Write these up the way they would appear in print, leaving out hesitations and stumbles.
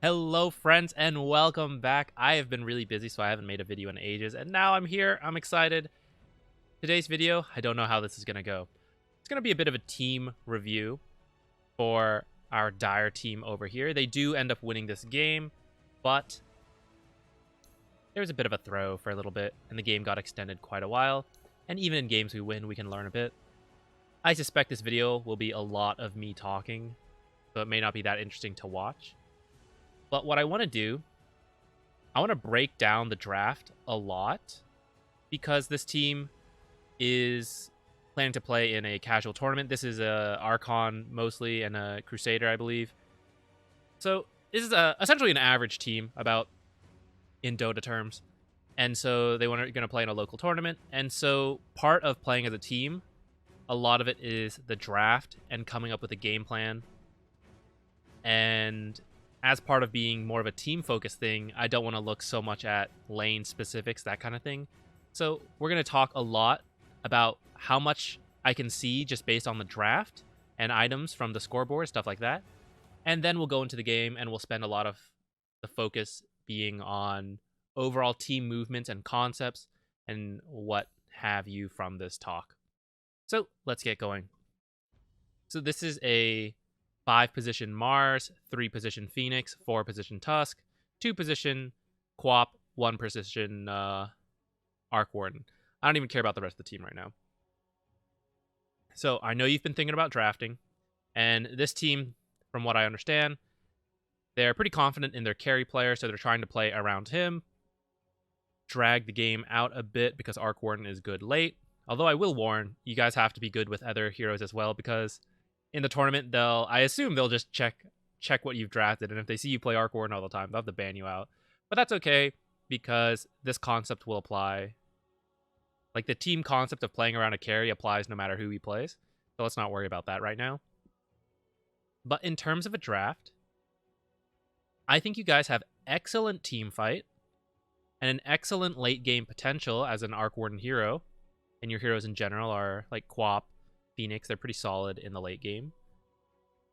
Hello friends and welcome back. I have been really busy so I haven't made a video in ages and now I'm here. I'm excited. Today's video, I don't know how this is going to go. It's going to be a bit of a team review for our Dire team over here. They do end up winning this game, but there was a bit of a throw for a little bit and the game got extended quite a while. And even in games we win, we can learn a bit. I suspect this video will be a lot of me talking, so it may not be that interesting to watch. But what I want to do, I want to break down the draft a lot because this team is planning to play in a casual tournament. This is a Archon mostly and a Crusader, I believe. So this is essentially an average team about in Dota terms. And so they going to play in a local tournament. And so part of playing as a team, a lot of it is the draft and coming up with a game plan. And as part of being more of a team-focused thing, I don't want to look so much at lane specifics, that kind of thing. So we're going to talk a lot about how much I can see just based on the draft and items from the scoreboard, stuff like that. And then we'll go into the game and we'll spend a lot of the focus being on overall team movements and concepts and what have you from this talk. So let's get going. So this is a 5-position Mars, 3-position Phoenix, 4-position Tusk, 2-position Quap, 1-position Arc Warden. I don't even care about the rest of the team right now. So I know you've been thinking about drafting, and this team, from what I understand, they're pretty confident in their carry player, so they're trying to play around him, drag the game out a bit because Arc Warden is good late. Although I will warn, you guys have to be good with other heroes as well, because in the tournament, I assume they'll just check what you've drafted, and if they see you play Arc Warden all the time, they'll have to ban you out. But that's okay, because this concept will apply. Like, the team concept of playing around a carry applies no matter who he plays, so let's not worry about that right now. But in terms of a draft, I think you guys have excellent team fight, and an excellent late game potential as an Arc Warden hero, and your heroes in general are, like, Quap, Phoenix, they're pretty solid in the late game.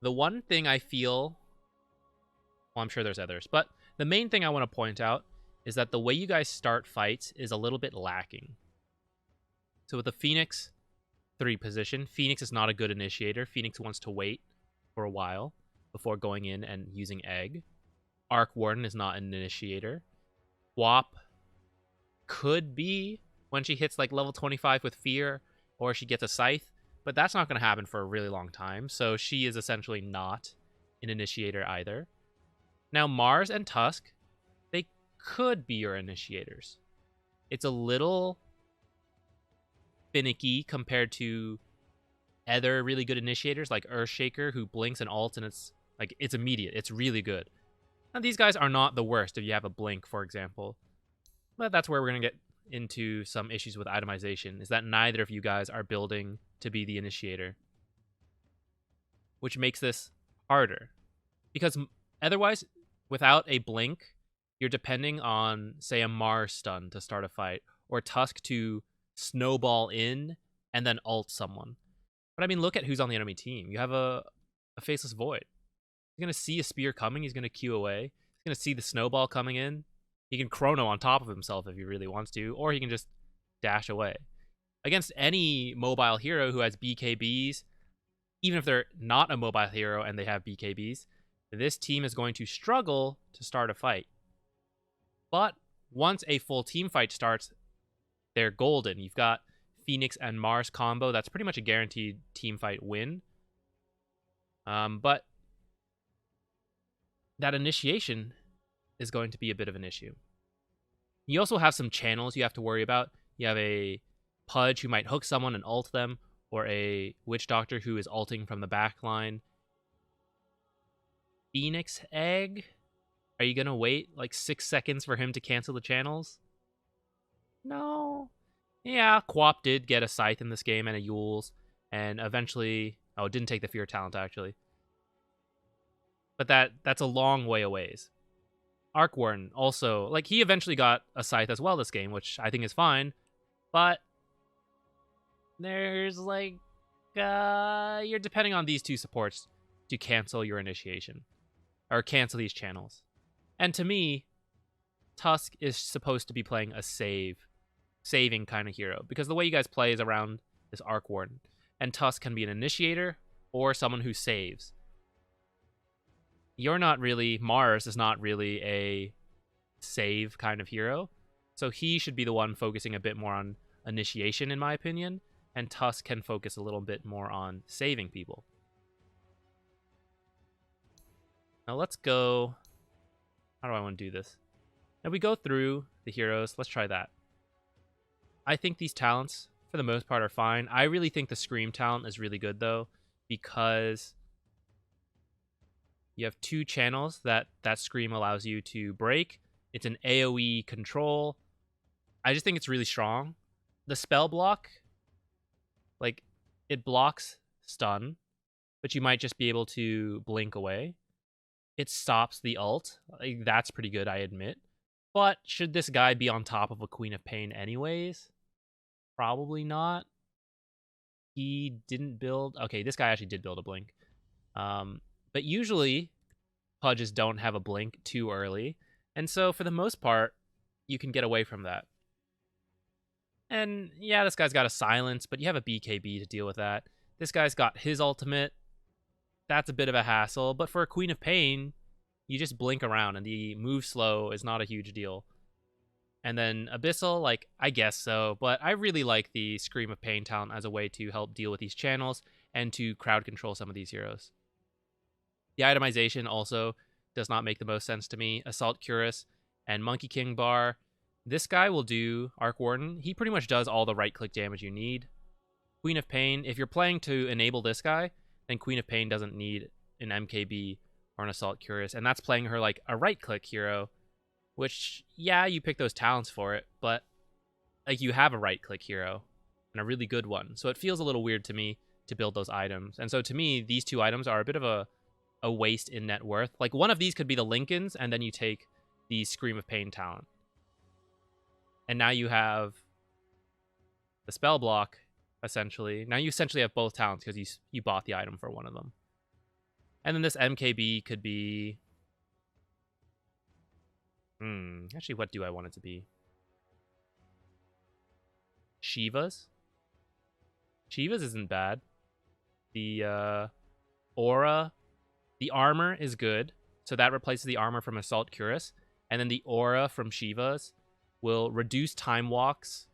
The one thing I feel, well, I'm sure there's others, but the main thing I want to point out is that the way you guys start fights is a little bit lacking. So with the Phoenix 3-position, Phoenix is not a good initiator. Phoenix wants to wait for a while before going in and using Egg. Arc Warden is not an initiator. Quap could be when she hits like level 25 with Fear, or she gets a Scythe. But that's not going to happen for a really long time, so she is essentially not an initiator either. Now, Mars and Tusk, they could be your initiators. It's a little finicky compared to other really good initiators like Earthshaker, who blinks and ults, and it's immediate. It's really good. Now, these guys are not the worst if you have a blink, for example. But that's where we're going to get into some issues with itemization, is that neither of you guys are building to be the initiator, which makes this harder, because otherwise, without a blink, you're depending on, say, a Mars stun to start a fight, or Tusk to snowball in and then ult someone. But I mean, look at who's on the enemy team. You have a Faceless Void. He's going to see a spear coming, he's going to queue away, he's going to see the snowball coming in. He can chrono on top of himself if he really wants to, or he can just dash away. Against any mobile hero who has BKBs, even if they're not a mobile hero and they have BKBs, this team is going to struggle to start a fight. But once a full team fight starts, they're golden. You've got Phoenix and Mars combo. That's pretty much a guaranteed team fight win. But that initiation is going to be a bit of an issue. You also have some channels you have to worry about. You have a Pudge who might hook someone and ult them, or a Witch Doctor who is ulting from the back line. Phoenix Egg? Are you going to wait like 6 seconds for him to cancel the channels? No. Yeah, Quap did get a Scythe in this game and a Yules, and eventually... Oh, it didn't take the Fear talent, actually. But that's a long way away. Arc Warden also, like, he eventually got a Scythe as well this game, which I think is fine, but there's, like, you're depending on these two supports to cancel your initiation, or cancel these channels. And to me, Tusk is supposed to be playing a saving kind of hero, because the way you guys play is around this Arc Warden. And Tusk can be an initiator or someone who saves. Mars is not really a save kind of hero. So he should be the one focusing a bit more on initiation, in my opinion. And Tusk can focus a little bit more on saving people. Now let's go... How do I want to do this? Now we go through the heroes. Let's try that. I think these talents, for the most part, are fine. I really think the Scream talent is really good, though, because you have 2 channels that Scream allows you to break. It's an AoE control. I just think it's really strong. The spell block, like, it blocks stun, but you might just be able to blink away. It stops the ult. Like, that's pretty good, I admit. But should this guy be on top of a Queen of Pain anyways? Probably not. He didn't build... Okay, this guy actually did build a blink. But usually, Pudges don't have a blink too early. And so, for the most part, you can get away from that. And, yeah, this guy's got a silence, but you have a BKB to deal with that. This guy's got his ultimate. That's a bit of a hassle. But for a Queen of Pain, you just blink around, and the move slow is not a huge deal. And then Abyssal, like, I guess so. But I really like the Scream of Pain talent as a way to help deal with these channels and to crowd control some of these heroes. The itemization also does not make the most sense to me. Assault Cuirass and Monkey King Bar. This guy will do Arc Warden. He pretty much does all the right-click damage you need. Queen of Pain, if you're playing to enable this guy, then Queen of Pain doesn't need an MKB or an Assault Cuirass. And that's playing her like a right-click hero, which, yeah, you pick those talents for it, but like you have a right-click hero and a really good one. So it feels a little weird to me to build those items. And so to me, these 2 items are a bit of a waste in net worth. Like, one of these could be the Lincolns, and then you take the Scream of Pain talent. And now you have the spell block, essentially. Now you essentially have both talents because you bought the item for one of them. And then this MKB could be... Actually, what do I want it to be? Shiva's? Shiva's isn't bad. The aura... The armor is good, so that replaces the armor from Assault Cuirass. And then the aura from Shiva's will reduce time walks.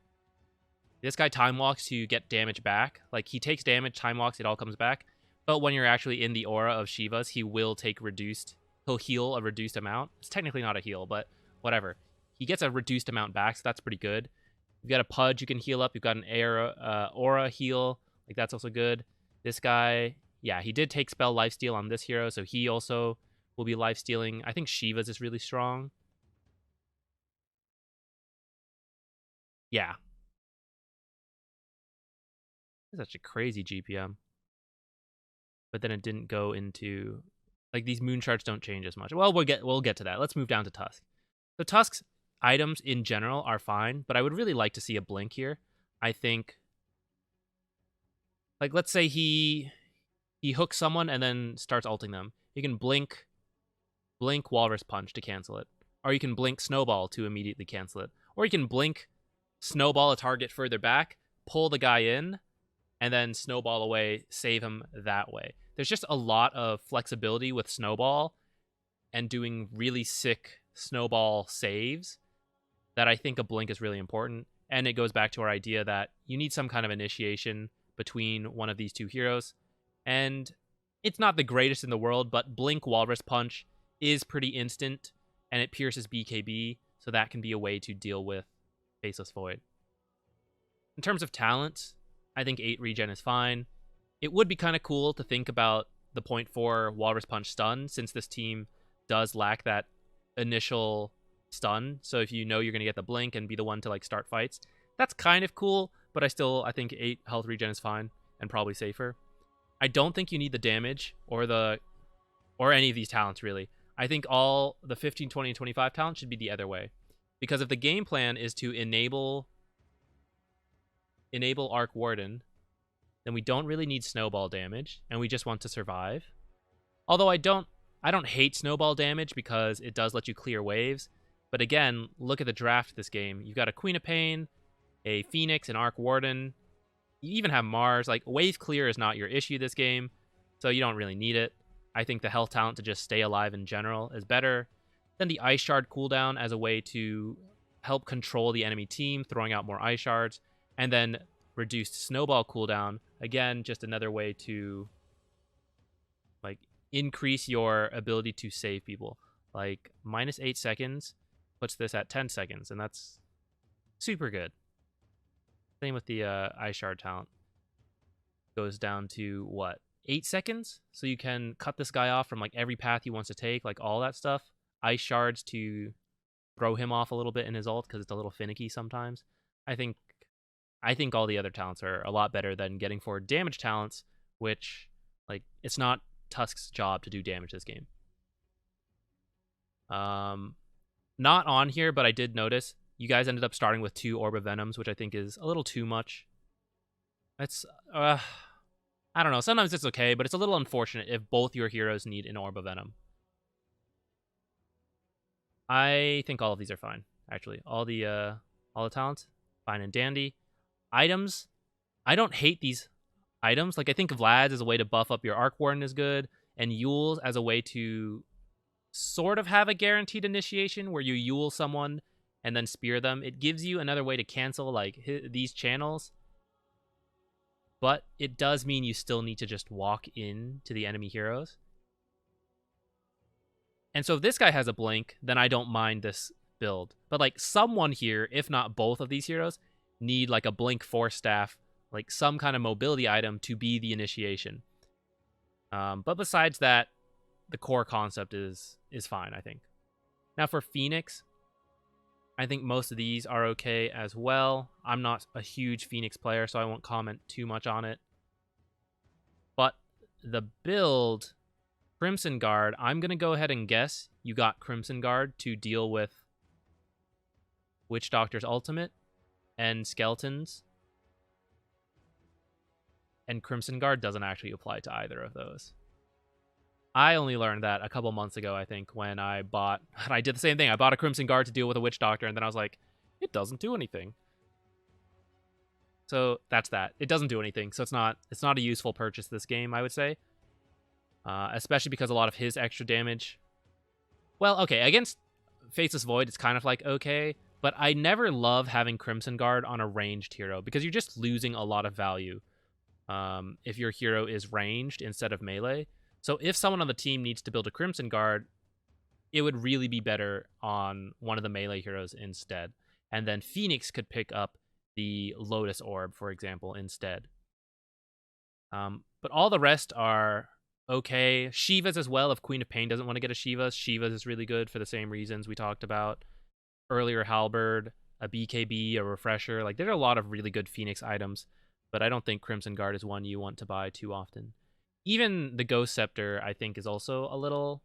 This guy time walks to get damage back. Like, he takes damage, time walks, it all comes back. But when you're actually in the aura of Shiva's, he will take reduced... He'll heal a reduced amount. It's technically not a heal, but whatever. He gets a reduced amount back, so that's pretty good. You've got a Pudge you can heal up. You've got an aura heal. Like, that's also good. This guy... Yeah, he did take spell lifesteal on this hero, so he also will be lifestealing. I think Shiva's is really strong. Yeah. It's such a crazy GPM. But then it didn't go into... Like, these moon charts don't change as much. Well, we'll get to that. Let's move down to Tusk. So Tusk's items in general are fine, but I would really like to see a blink here. I think... Like, let's say he hooks someone and then starts ulting them. You can blink Walrus Punch to cancel it. Or you can blink Snowball to immediately cancel it. Or you can blink Snowball a target further back, pull the guy in, and then Snowball away, save him that way. There's just a lot of flexibility with Snowball and doing really sick Snowball saves that I think a blink is really important. And it goes back to our idea that you need some kind of initiation between one of these 2 heroes. And it's not the greatest in the world, but Blink Walrus Punch is pretty instant, and it pierces BKB, so that can be a way to deal with Faceless Void. In terms of talents, I think 8 regen is fine. It would be kind of cool to think about the 0.4 Walrus Punch stun, since this team does lack that initial stun. So if you know you're going to get the blink and be the one to like start fights, that's kind of cool, but I think 8 health regen is fine and probably safer. I don't think you need the damage or any of these talents, really. I think all the 15, 20, and 25 talents should be the other way. Because if the game plan is to enable Arc Warden, then we don't really need Snowball damage, and we just want to survive. Although I don't I don't hate snowball damage because it does let you clear waves. But again, look at the draft of this game. You've got a Queen of Pain, a Phoenix, an Arc Warden. You even have Mars. Like, wave clear is not your issue this game, so you don't really need it. I think the health talent to just stay alive in general is better. Then the Ice Shard cooldown as a way to help control the enemy team, throwing out more Ice Shards. And then reduced Snowball cooldown. Again, just another way to like increase your ability to save people. Like, minus 8 seconds puts this at 10 seconds, and that's super good. Same with the Ice Shard talent. Goes down to, what, 8 seconds? So you can cut this guy off from like every path he wants to take, like all that stuff. Ice Shards to throw him off a little bit in his ult because it's a little finicky sometimes. I think all the other talents are a lot better than getting forward damage talents, which, like, it's not Tusk's job to do damage this game. Not on here, but I did notice you guys ended up starting with 2 Orb of Venoms, which I think is a little too much. It's, I don't know. Sometimes it's okay, but it's a little unfortunate if both your heroes need an Orb of Venom. I think all of these are fine, actually. All the talents, fine and dandy. Items, I don't hate these items. Like, I think Vlad's as a way to buff up your Arc Warden is good, and Yule's as a way to sort of have a guaranteed initiation where you Yule someone and then spear them. It gives you another way to cancel like these channels, but it does mean you still need to just walk in to the enemy heroes. And so if this guy has a blink, then I don't mind this build. But like, someone here, if not both of these heroes, need like a blink force staff, like some kind of mobility item to be the initiation. But besides that, the core concept is fine, I think. Now for Phoenix, I think most of these are okay as well. I'm not a huge Phoenix player, so I won't comment too much on it. But the build, Crimson Guard, I'm going to go ahead and guess you got Crimson Guard to deal with Witch Doctor's ultimate and skeletons. And Crimson Guard doesn't actually apply to either of those. I only learned that a couple months ago, I think, when I did the same thing. I bought a Crimson Guard to deal with a Witch Doctor, and then I was like, it doesn't do anything. So that's that. It doesn't do anything, so it's not a useful purchase this game, I would say. Especially because a lot of his extra damage... Well, okay, against Faceless Void, it's kind of like okay, but I never love having Crimson Guard on a ranged hero, because you're just losing a lot of value if your hero is ranged instead of melee. So if someone on the team needs to build a Crimson Guard, it would really be better on one of the melee heroes instead. And then Phoenix could pick up the Lotus Orb, for example, instead. But all the rest are okay. Shiva's as well, if Queen of Pain doesn't want to get a Shiva's. Shiva's is really good for the same reasons we talked about. Earlier Halberd, a BKB, a Refresher. Like, there are a lot of really good Phoenix items, but I don't think Crimson Guard is one you want to buy too often. Even the Ghost Scepter, I think, is also a little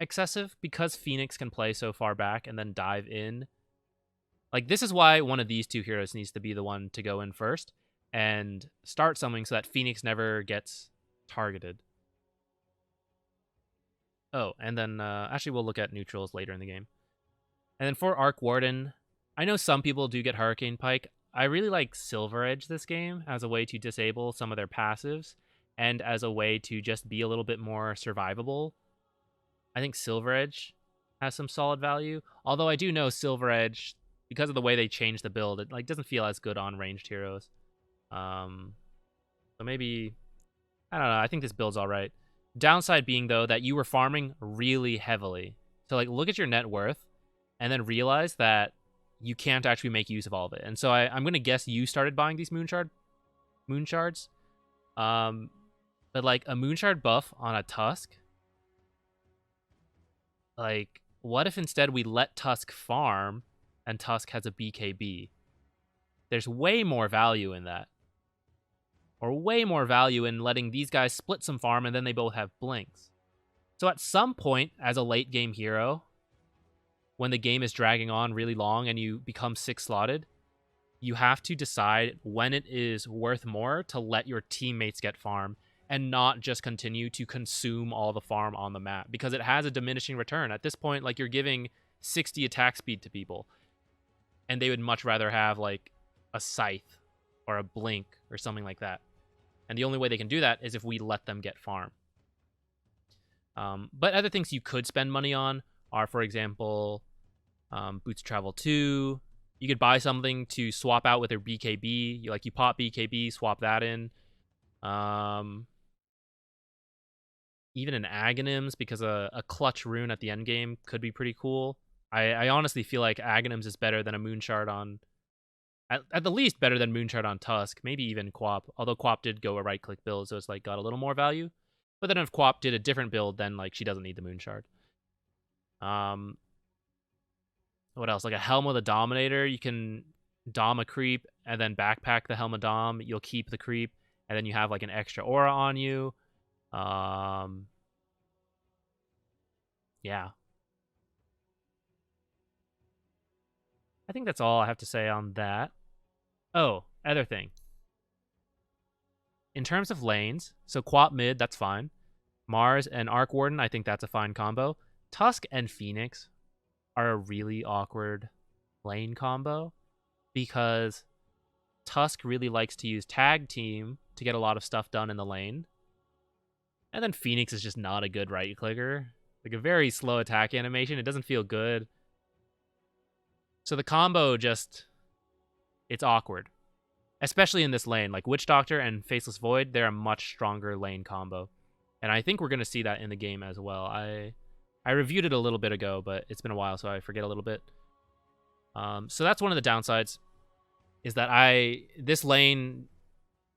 excessive because Phoenix can play so far back and then dive in. Like, this is why one of these 2 heroes needs to be the one to go in first and start something so that Phoenix never gets targeted. Oh, and then actually we'll look at neutrals later in the game. And then for Arc Warden, I know some people do get Hurricane Pike. I really like Silver Edge this game as a way to disable some of their passives and as a way to just be a little bit more survivable. I think Silver Edge has some solid value, although I do know Silver Edge, because of the way they changed the build, it like doesn't feel as good on ranged heroes. So maybe, I don't know, I think this build's all right. Downside being, though, that you were farming really heavily. So like, look at your net worth and then realize that you can't actually make use of all of it. And so I'm going to guess you started buying these moon shards. But like a moonshard buff on a Tusk, like, what if instead we let Tusk farm and Tusk has a BKB? There's way more value in that. Or way more value in letting these guys split some farm and then they both have blinks. So at some point, as a late game hero, when the game is dragging on really long and you become 6-slotted, you have to decide when it is worth more to let your teammates get farm and not just continue to consume all the farm on the map, because it has a diminishing return. At this point, like, you're giving 60 attack speed to people, and they would much rather have like a scythe or a blink or something like that. And the only way they can do that is if we let them get farm. But other things you could spend money on are, for example, Boots Travel 2. You could buy something to swap out with your BKB. You pop BKB, swap that in. Even an Aghanims, because a clutch rune at the end game could be pretty cool. I honestly feel like Aghanims is better than a Moonshard on... At the least, better than Moonshard on Tusk. Maybe even Quap. Although Quap did go a right-click build, so it's like got a little more value. But then if Quap did a different build, then like she doesn't need the Moonshard. What else? Like a Helm with a Dominator. You can Dom a creep and then backpack the Helm of Dom. You'll keep the creep, and then you have like an extra aura on you. Yeah. I think that's all I have to say on that. Oh, other thing. In terms of lanes, so Quap mid, that's fine. Mars and Arc Warden, I think that's a fine combo. Tusk and Phoenix are a really awkward lane combo, because Tusk really likes to use tag team to get a lot of stuff done in the lane. And then Phoenix is just not a good right clicker. Like a very slow attack animation. It doesn't feel good. So the combo just... it's awkward. Especially in this lane. Like Witch Doctor and Faceless Void, they're a much stronger lane combo. And I think we're going to see that in the game as well. I reviewed it a little bit ago, but it's been a while, so I forget a little bit. So that's one of the downsides. Is that this lane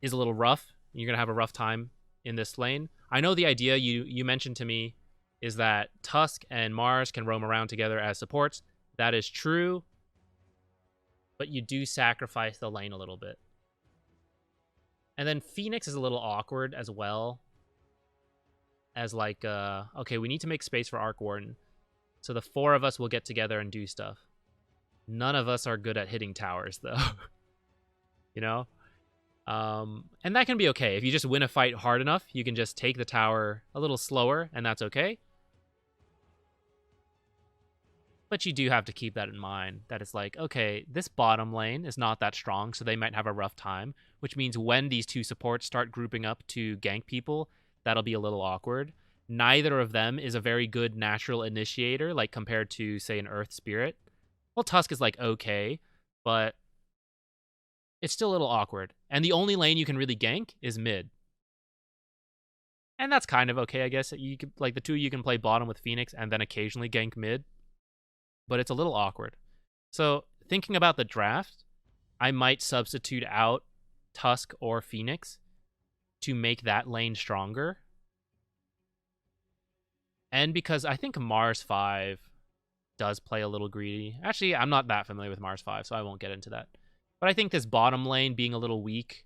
is a little rough. You're going to have a rough time in this lane. I know the idea you mentioned to me is that Tusk and Mars can roam around together as supports. That is true. But you do sacrifice the lane a little bit. And then Phoenix is a little awkward as well. As like, okay, we need to make space for Arc Warden. So the four of us will get together and do stuff. None of us are good at hitting towers, though. You know? And that can be okay. If you just win a fight hard enough, you can just take the tower a little slower, and that's okay. But you do have to keep that in mind, that it's like, okay, this bottom lane is not that strong, so they might have a rough time, which means when these two supports start grouping up to gank people, that'll be a little awkward. Neither of them is a very good natural initiator, like compared to, say, an Earth Spirit. Well, Tusk is like okay, but it's still a little awkward. And the only lane you can really gank is mid. And that's kind of okay, I guess. You could, like, the two of you can play bottom with Phoenix and then occasionally gank mid. But it's a little awkward. So, thinking about the draft, I might substitute out Tusk or Phoenix to make that lane stronger. And because I think Mars 5 does play a little greedy. Actually, I'm not that familiar with Mars 5, so I won't get into that. But I think this bottom lane being a little weak,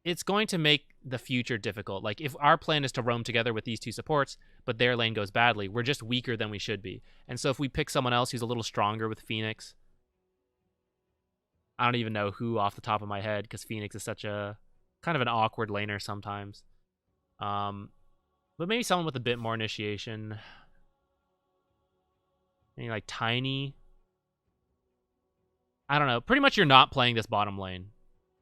it's going to make the future difficult. Like, if our plan is to roam together with these two supports, but their lane goes badly, we're just weaker than we should be. And so if we pick someone else who's a little stronger with Phoenix, I don't even know who off the top of my head, because Phoenix is such a kind of an awkward laner sometimes. But maybe someone with a bit more initiation. Maybe like Tiny. I don't know. Pretty much you're not playing this bottom lane.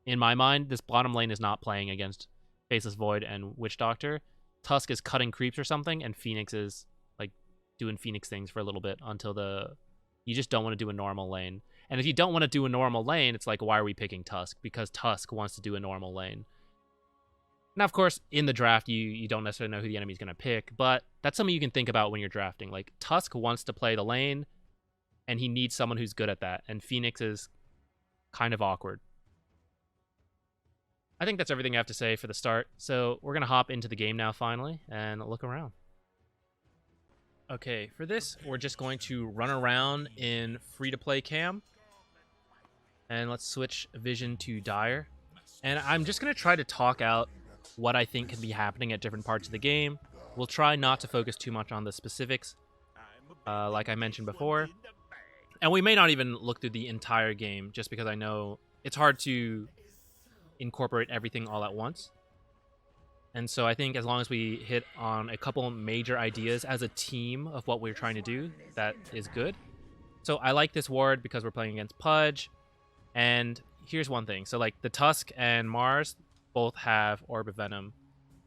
In my mind, this bottom lane is not playing against Faceless Void and Witch Doctor. Tusk is cutting creeps or something, and Phoenix is like doing Phoenix things for a little bit until you just don't want to do a normal lane. And if you don't want to do a normal lane, it's like, why are we picking Tusk? Because Tusk wants to do a normal lane. Now, of course, in the draft, you don't necessarily know who the enemy's going to pick, but that's something you can think about when you're drafting. Like, Tusk wants to play the lane, and he needs someone who's good at that, and Phoenix is kind of awkward. I think that's everything I have to say for the start, so we're going to hop into the game now, finally, and look around. Okay, for this, we're just going to run around in free-to-play cam, and let's switch vision to Dire. And I'm just going to try to talk out what I think can be happening at different parts of the game. We'll try not to focus too much on the specifics, like I mentioned before. And we may not even look through the entire game, just because I know it's hard to incorporate everything all at once. And so I think as long as we hit on a couple major ideas as a team of what we're trying to do, that is good. So I like this ward because we're playing against Pudge. And here's one thing. So like the Tusk and Mars both have Orb of Venom,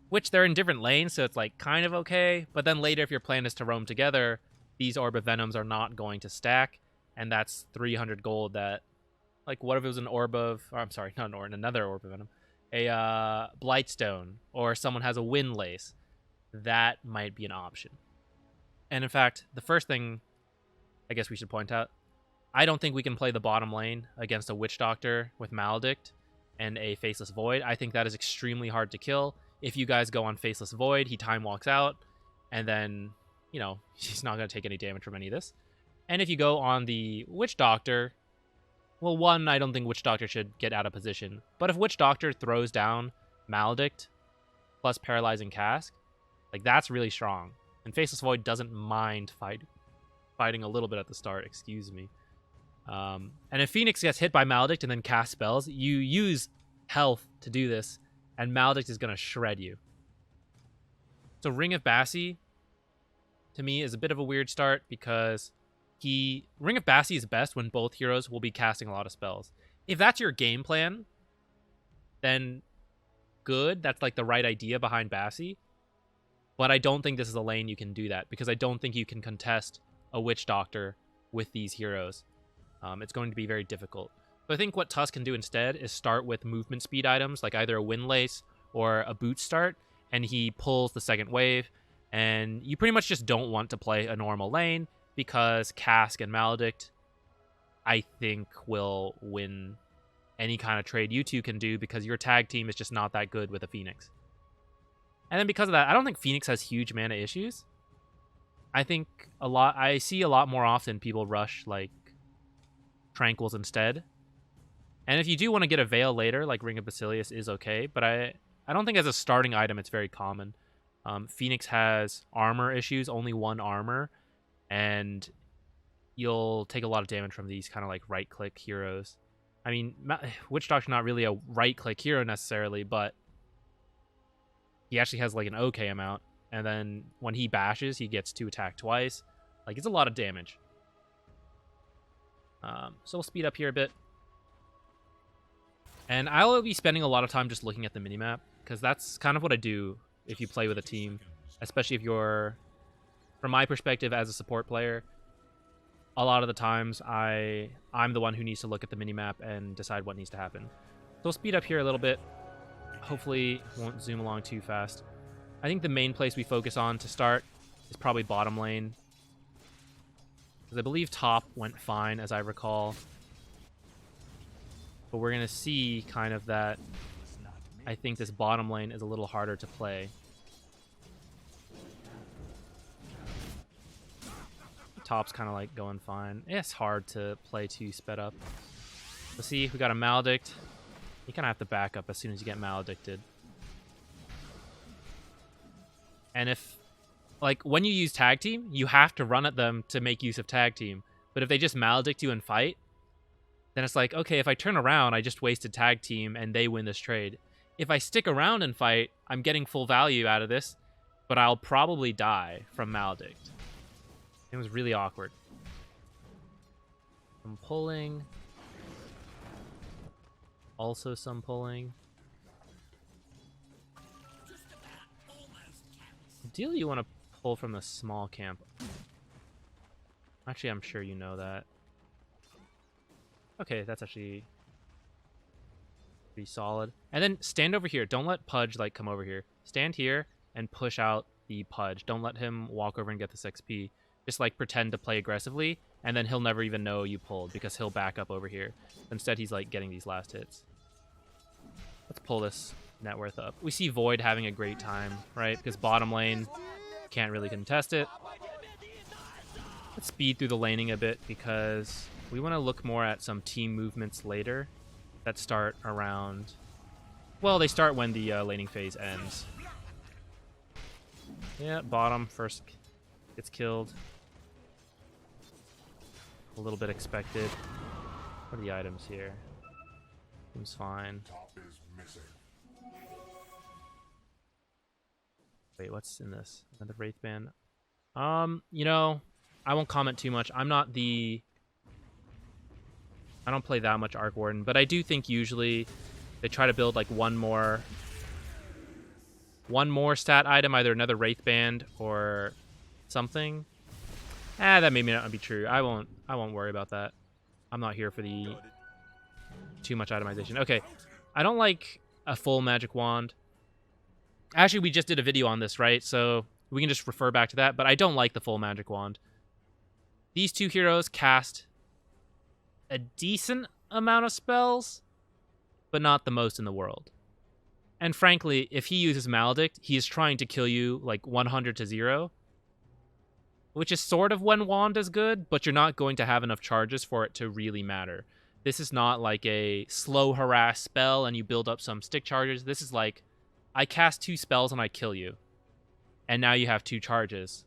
which they're in different lanes, so it's like kind of okay. But then later, if your plan is to roam together, these Orb of Venoms are not going to stack. And that's 300 gold that, like, what if it was an Orb of, or I'm sorry, not an Orb, another Orb of Venom. A Blightstone, or someone has a Wind Lace. That might be an option. And in fact, the first thing I guess we should point out, I don't think we can play the bottom lane against a Witch Doctor with Maledict and a Faceless Void. I think that is extremely hard to kill. If you guys go on Faceless Void, he time walks out, and then, you know, he's not going to take any damage from any of this. And if you go on the Witch Doctor, well, one, I don't think Witch Doctor should get out of position. But if Witch Doctor throws down Maledict plus Paralyzing Cask, like, that's really strong. And Faceless Void doesn't mind fighting a little bit at the start, excuse me. And if Phoenix gets hit by Maledict and then cast spells, you use health to do this, and Maledict is going to shred you. So Ring of Bassi, to me, is a bit of a weird start because Ring of Bassi is best when both heroes will be casting a lot of spells. If that's your game plan, then good. That's like the right idea behind Bassi. But I don't think this is a lane you can do that, because I don't think you can contest a Witch Doctor with these heroes. It's going to be very difficult. So I think what Tusk can do instead is start with movement speed items, like either a Wind Lace or a Boot Start, and he pulls the second wave, and you pretty much just don't want to play a normal lane, because Cask and Maledict, I think, will win any kind of trade you two can do, because your tag team is just not that good with a Phoenix. And then because of that, I don't think Phoenix has huge mana issues. I see a lot more often people rush, like, Tranquils instead. And if you do want to get a Veil later, like Ring of Basilius is okay, but I don't think as a starting item it's very common. Phoenix has armor issues, only one armor, and you'll take a lot of damage from these kind of like right-click heroes. I mean, Witch Doctor's not really a right-click hero necessarily, but he actually has like an okay amount. And then when he bashes, he gets to attack twice. Like, it's a lot of damage. So we'll speed up here a bit. And I'll be spending a lot of time just looking at the minimap, because that's kind of what I do if you play with a team. Especially if you're, from my perspective as a support player, a lot of the times I'm the one who needs to look at the minimap and decide what needs to happen. So we'll speed up here a little bit. Hopefully won't zoom along too fast. I think the main place we focus on to start is probably bottom lane, because I believe top went fine, as I recall. But we're going to see kind of that I think this bottom lane is a little harder to play. Top's kind of like going fine. It's hard to play too sped up. Let's see, we got a Maledict. You kind of have to back up as soon as you get Maledicted. And if, like, when you use tag team, you have to run at them to make use of tag team. But if they just Maledict you and fight, then it's like, okay, if I turn around, I just wasted tag team and they win this trade. If I stick around and fight, I'm getting full value out of this, but I'll probably die from Maledict. It was really awkward. Some pulling. Also some pulling. Ideally, you want to pull from the small camp. Actually, I'm sure you know that. Okay, that's actually pretty solid. And then stand over here. Don't let Pudge like come over here. Stand here and push out the Pudge. Don't let him walk over and get this XP. Just like pretend to play aggressively, and then he'll never even know you pulled because he'll back up over here. Instead, he's like getting these last hits. Let's pull this net worth up. We see Void having a great time, right? Because bottom lane can't really contest it. Let's speed through the laning a bit because we want to look more at some team movements later that start around... Well, they start when the laning phase ends. Yeah, bottom first gets killed. A little bit expected. What are the items here? Seems fine. Wait, what's in this? Another Wraith Band. You know, I won't comment too much. I don't play that much Arc Warden, but I do think usually they try to build like one more stat item, either another Wraith Band or something. That may not be true. I won't worry about that. I'm not here for the too much itemization. Okay, I don't like a full magic wand. Actually, we just did a video on this, right? So we can just refer back to that, but I don't like the full magic wand. These two heroes cast a decent amount of spells, but not the most in the world. And frankly, if he uses Maledict, he is trying to kill you like 100 to 0, which is sort of when wand is good, but you're not going to have enough charges for it to really matter. This is not like a slow harass spell and you build up some stick charges. This is like, I cast 2 spells and I kill you. And now you have 2 charges.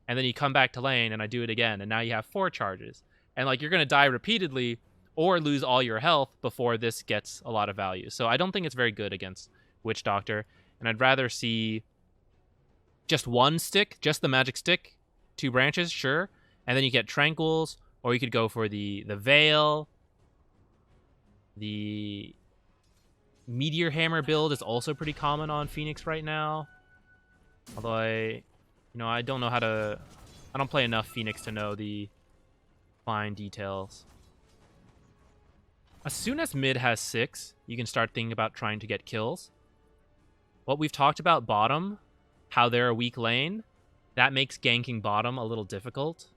And then you come back to lane and I do it again, and now you have 4 charges. And like, you're going to die repeatedly or lose all your health before this gets a lot of value. So I don't think it's very good against Witch Doctor. And I'd rather see just one stick, just the magic stick, 2 branches, sure. And then you get Tranquils, or you could go for the Veil. The Meteor Hammer build is also pretty common on Phoenix right now. Although I don't know how to... I don't play enough Phoenix to know the fine details. As soon as mid has 6, you can start thinking about trying to get kills. What we've talked about bottom, how they're a weak lane, that makes ganking bottom a little difficult.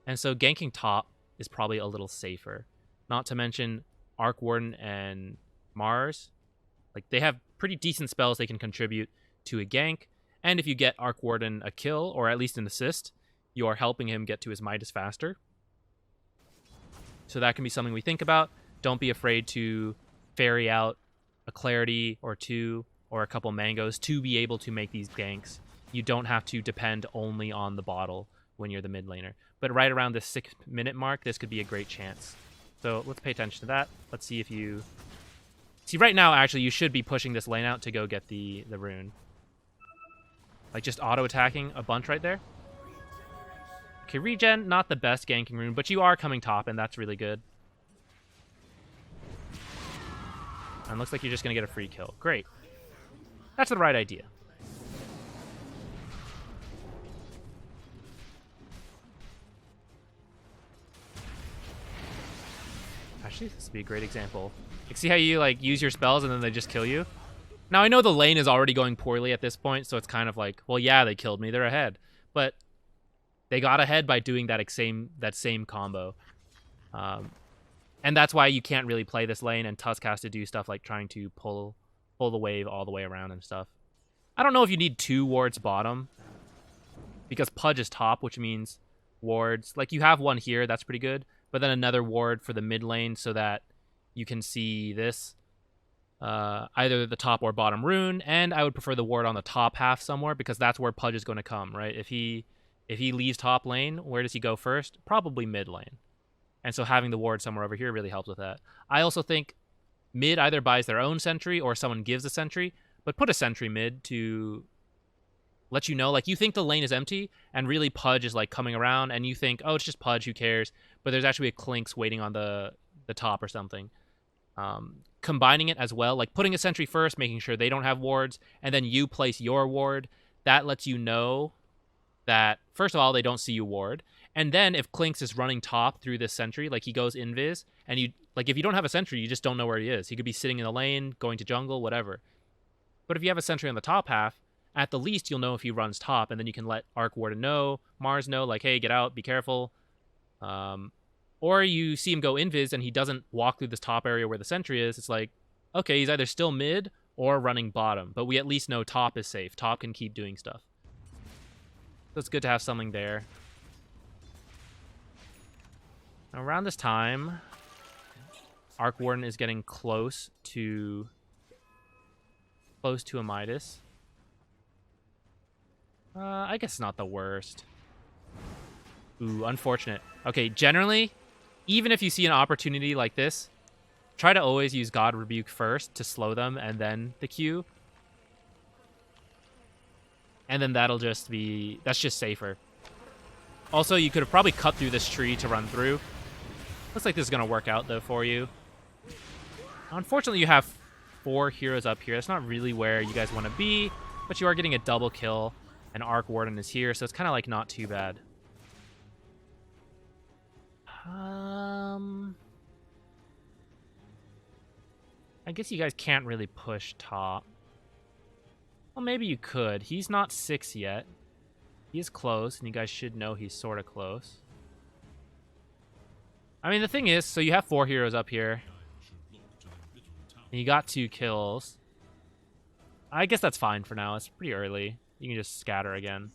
And so ganking top is probably a little safer. Not to mention Arc Warden and Mars. Like, they have pretty decent spells they can contribute to a gank. And if you get Arc Warden a kill, or at least an assist, you are helping him get to his Midas faster. So that can be something we think about. Don't be afraid to ferry out a Clarity or 2 or a couple Mangoes to be able to make these ganks. You don't have to depend only on the bottle when you're the mid laner. But right around the 6-minute mark, this could be a great chance. So let's pay attention to that. Let's see if you... See, right now, actually, you should be pushing this lane out to go get the rune. Like, just auto-attacking a bunch right there. Okay, regen, not the best ganking rune, but you are coming top, and that's really good. And looks like you're just going to get a free kill. Great. That's the right idea. Actually, this would be a great example. Like, see how you like use your spells and then they just kill you? Now, I know the lane is already going poorly at this point, so it's kind of like, well, yeah, they killed me. They're ahead. But they got ahead by doing that same combo. And that's why you can't really play this lane, and Tusk has to do stuff like trying to pull the wave all the way around and stuff. I don't know if you need 2 wards bottom, because Pudge is top, which means wards. Like, you have one here, that's pretty good, but then another ward for the mid lane so that you can see this, either the top or bottom rune, and I would prefer the ward on the top half somewhere, because that's where Pudge is going to come, right? If he leaves top lane, where does he go first? Probably mid lane. And so having the ward somewhere over here really helps with that. I also think mid either buys their own sentry or someone gives a sentry, but put a sentry mid to let you know, like, you think the lane is empty, and really Pudge is like coming around, and you think, oh, it's just Pudge, who cares? But there's actually a Clinks waiting on the top or something. Combining it as well, like putting a sentry first, making sure they don't have wards, and then you place your ward, that lets you know that, first of all, they don't see you ward. And then if Clinks is running top through this sentry, like he goes invis, and you, like, if you don't have a sentry, you just don't know where he is. He could be sitting in the lane, going to jungle, whatever. But if you have a sentry on the top half, at the least you'll know if he runs top, and then you can let Arc Warden know, Mars know, like, hey, get out, be careful. Or you see him go invis and he doesn't walk through this top area where the sentry is. It's like, okay, he's either still mid or running bottom, but we at least know top is safe. Top can keep doing stuff. So it's good to have something there. Now, around this time, Arc Warden is getting close to a Midas. I guess not the worst. Ooh, unfortunate. Okay, generally, even if you see an opportunity like this, try to always use God Rebuke first to slow them and then the Q. And then that'll just be... That's just safer. Also, you could have probably cut through this tree to run through. Looks like this is going to work out, though, for you. Unfortunately, you have 4 heroes up here. That's not really where you guys want to be, but you are getting a double kill. And Arc Warden is here, so it's kind of like not too bad. I guess you guys can't really push top. Well, maybe you could. He's not 6 yet. He is close, and you guys should know he's sort of close. I mean, the thing is, so you have 4 heroes up here. And you got 2 kills. I guess that's fine for now. It's pretty early. You can just scatter again.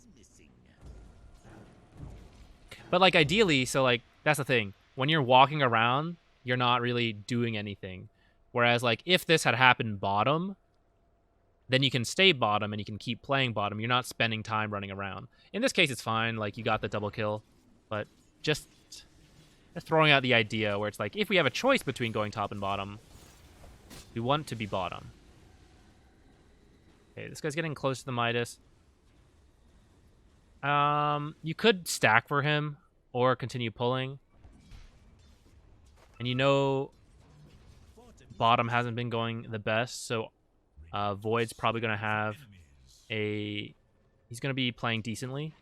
But, like, ideally, so, like, that's the thing. When you're walking around, you're not really doing anything. Whereas, like, if this had happened bottom, then you can stay bottom and you can keep playing bottom. You're not spending time running around. In this case, it's fine. Like, you got the double kill. But just throwing out the idea where it's like, if we have a choice between going top and bottom, we want to be bottom. Okay, this guy's getting close to the Midas. You could stack for him or continue pulling. And you know bottom hasn't been going the best, so Void's probably going to have a... He's going to be playing decently.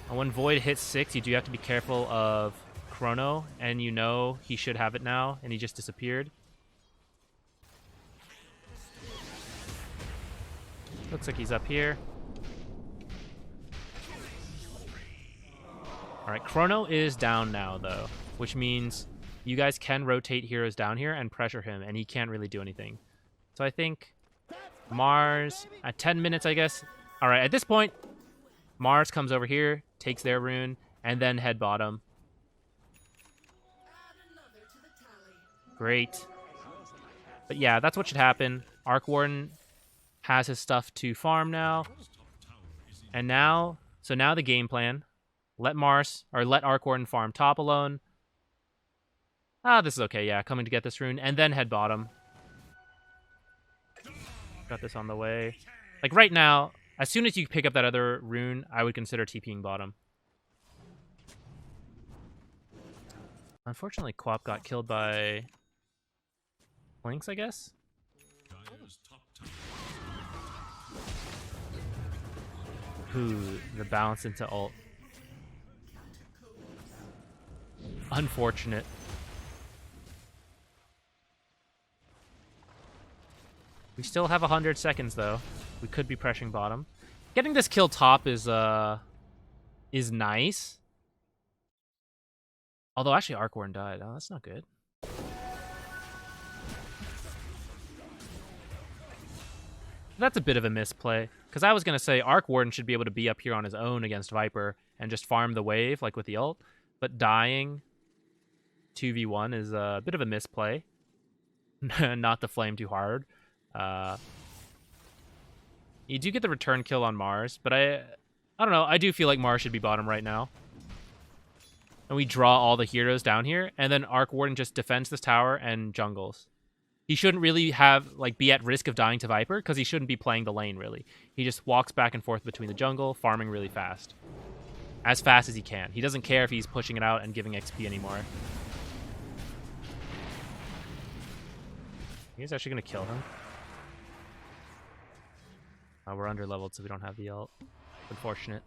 And when Void hits 6, you do have to be careful of Chrono, and you know he should have it now, and he just disappeared. Looks like he's up here. Alright, Chrono is down now, though, which means you guys can rotate heroes down here and pressure him, and he can't really do anything. So I think Mars at 10 minutes, I guess. Alright, at this point, Mars comes over here, takes their rune, and then head bottom. Great. But yeah, that's what should happen. Arc Warden has his stuff to farm now. And now, so now the game plan. Let Arc Warden farm top alone. Ah, this is okay, yeah. Coming to get this rune, and then head bottom. Got this on the way. Like, right now, as soon as you pick up that other rune, I would consider TPing bottom. Unfortunately, Quap got killed by Lynx, I guess? Ooh, the bounce into ult. Unfortunate. We still have 100 seconds, though. We could be pressuring bottom. Getting this kill top is nice. Although, actually, Arc Warden died. Oh, that's not good. That's a bit of a misplay. Because I was going to say Arc Warden should be able to be up here on his own against Viper and just farm the wave, like with the ult. But dying 2v1 is a bit of a misplay. Not to flame too hard. You do get the return kill on Mars, but I don't know. I do feel like Mars should be bottom right now. And we draw all the heroes down here, and then Arc Warden just defends this tower and jungles. He shouldn't really be at risk of dying to Viper, because he shouldn't be playing the lane, really. He just walks back and forth between the jungle, farming really fast. As fast as he can. He doesn't care if he's pushing it out and giving XP anymore. He's actually going to kill him. We're under-leveled, so we don't have the ult. Unfortunate.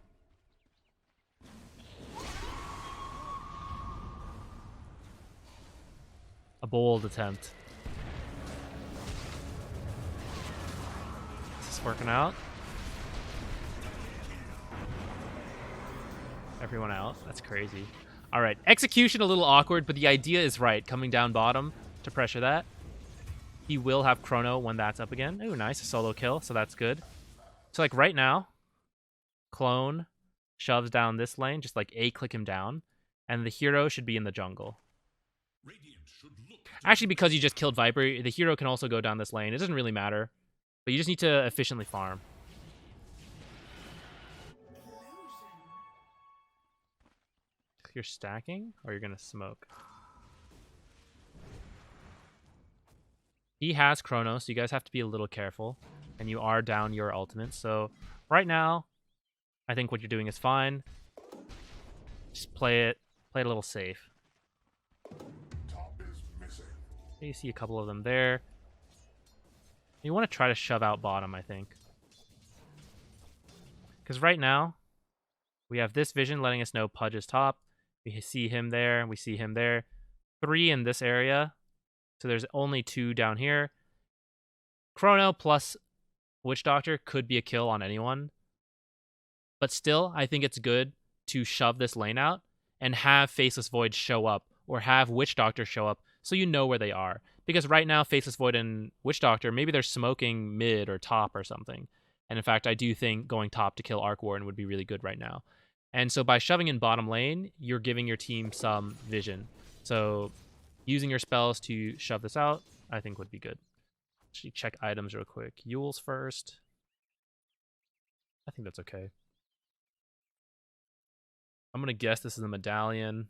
A bold attempt. Is this working out? Everyone out. That's crazy. All right. Execution a little awkward, but the idea is right. Coming down bottom to pressure that. He will have Chrono when that's up again. Ooh, nice. A solo kill, so that's good. So, like, right now, Clone shoves down this lane, just, like, A-click him down, and the hero should be in the jungle. Actually, because you just killed Viper, the hero can also go down this lane. It doesn't really matter, but you just need to efficiently farm. You're stacking, or you're going to smoke? He has Chrono, so you guys have to be a little careful. and you are down your ultimate. So right now, I think what you're doing is fine. Just play it a little safe. You see a couple of them there. You want to try to shove out bottom, I think. Because right now, we have this vision letting us know Pudge is top. We see him there. We see him there. 3 in this area. So there's only 2 down here. Chrono plus Witch Doctor could be a kill on anyone. But still, I think it's good to shove this lane out and have Faceless Void show up or have Witch Doctor show up so you know where they are. Because right now, Faceless Void and Witch Doctor, maybe they're smoking mid or top or something. And in fact, I do think going top to kill Arc Warden would be really good right now. And so by shoving in bottom lane, you're giving your team some vision. So using your spells to shove this out, I think would be good. Actually, check items real quick. Yule's first. I think that's okay. I'm going to guess this is a medallion.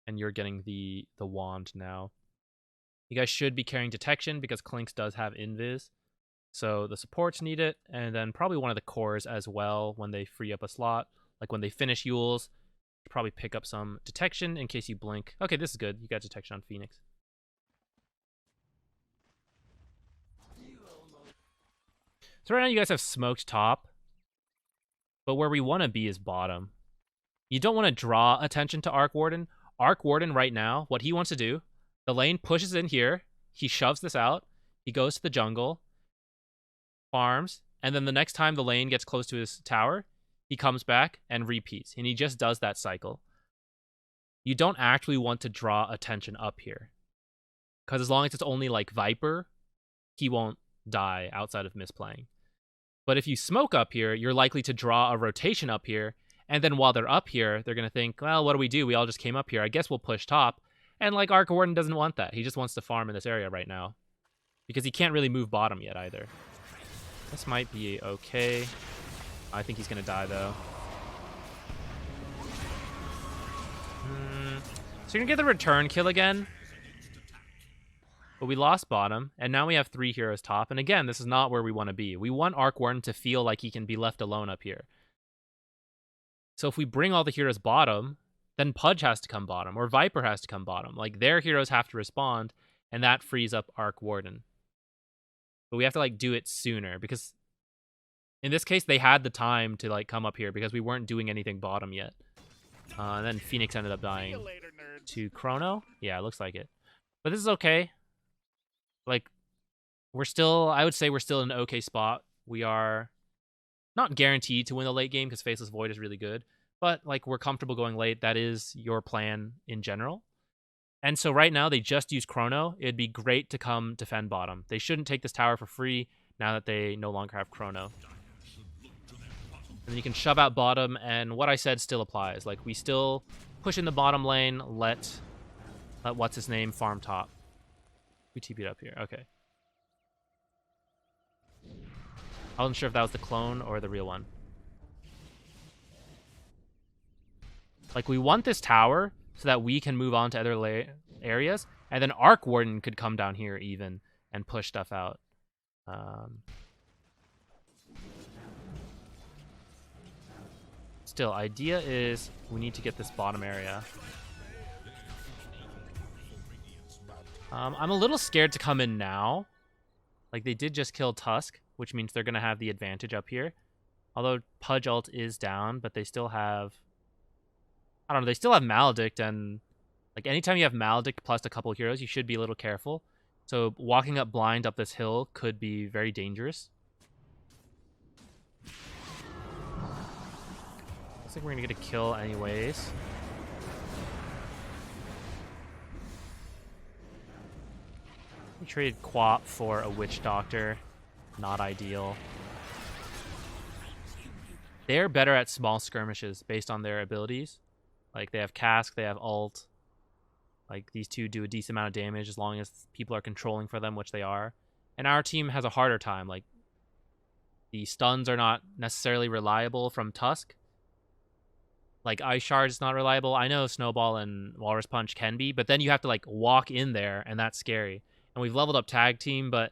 And you're getting the wand now. You guys should be carrying detection because Clinks does have invis. So the supports need it, and then probably one of the cores as well when they free up a slot. Like when they finish Yule's, probably pick up some detection in case you blink. Okay, this is good. You got detection on Phoenix. So right now you guys have smoked top, but where we want to be is bottom. You don't want to draw attention to Arc Warden. Arc Warden right now, what he wants to do, the lane pushes in here, he shoves this out, he goes to the jungle, farms, and then the next time the lane gets close to his tower, he comes back and repeats, and he just does that cycle. You don't actually want to draw attention up here, because as long as it's only like Viper, he won't die outside of misplaying. But if you smoke up here, you're likely to draw a rotation up here, and then while they're up here, they're going to think, well, what do? We all just came up here. I guess we'll push top. And like Arc Warden doesn't want that. He just wants to farm in this area right now, because he can't really move bottom yet either. This might be okay. I think he's going to die, though. So you're going to get the return kill again. But we lost bottom, and now we have 3 heroes top. And again, this is not where we want to be. We want Arc Warden to feel like he can be left alone up here. So if we bring all the heroes bottom, then Pudge has to come bottom, or Viper has to come bottom. Like, their heroes have to respond, and that frees up Arc Warden. But we have to, like, do it sooner, because in this case, they had the time to, like, come up here, because we weren't doing anything bottom yet. And then Phoenix ended up dying to Chrono. Yeah, it looks like it. But this is okay. Like, we're still, I would say we're still in an okay spot. We are not guaranteed to win the late game, because Faceless Void is really good. But, like, we're comfortable going late. That is your plan in general. And so right now, they just use Chrono. It'd be great to come defend bottom. They shouldn't take this tower for free now that they no longer have Chrono. And then you can shove out bottom, and what I said still applies. Like, we still push in the bottom lane, let what's-his-name farm top. We TP'd up here. Okay. I wasn't sure if that was the clone or the real one. Like, we want this tower so that we can move on to other areas, and then Arc Warden could come down here even and push stuff out. Still, idea is we need to get this bottom area. I'm a little scared to come in now. Like, they did just kill Tusk, which means they're going to have the advantage up here. Although Pudge ult is down, but they still have... I don't know, they still have Maledict, and like anytime you have Maledict plus a couple heroes, you should be a little careful. So walking up blind up this hill could be very dangerous. Looks like we're gonna get a kill anyways. We traded Quap for a Witch Doctor. Not ideal. They're better at small skirmishes based on their abilities. Like, they have Cask, they have ult. Like, these two do a decent amount of damage as long as people are controlling for them, which they are. And our team has a harder time. Like, the stuns are not necessarily reliable from Tusk. Like, Ice Shard is not reliable. I know Snowball and Walrus Punch can be, but then you have to, like, walk in there, and that's scary. And we've leveled up Tag Team, but,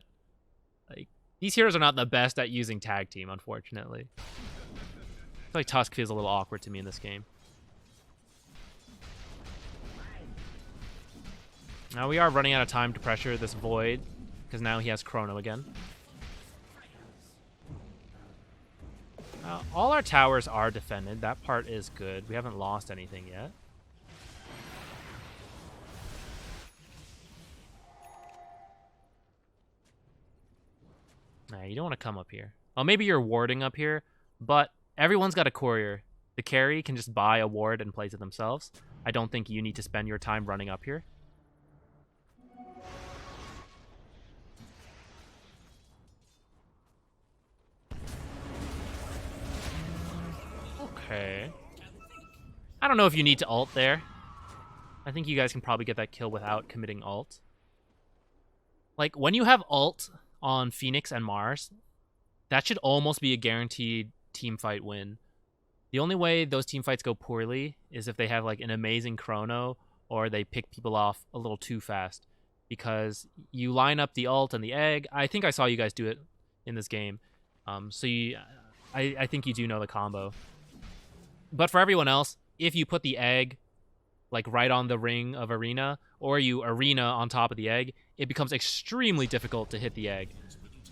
like, These heroes are not the best at using tag team, unfortunately. I feel like Tusk feels a little awkward to me in this game. Now we are running out of time to pressure this Void, because now he has Chrono again. All our towers are defended. That part is good. We haven't lost anything yet. Nah, you don't want to come up here. Oh, maybe you're warding up here, but everyone's got a courier. The carry can just buy a ward and place it themselves. I don't think you need to spend your time running up here. Okay. I don't know if you need to ult there. I think you guys can probably get that kill without committing ult. Like, when you have ult on Phoenix and Mars, that should almost be a guaranteed team fight win. The only way those team fights go poorly is if they have like an amazing chrono or they pick people off a little too fast, because you line up the ult and the egg. I think I saw you guys do it in this game. So I think you do know the combo. But for everyone else, if you put the egg like right on the ring of Arena, or you Arena on top of the egg, it becomes extremely difficult to hit the egg.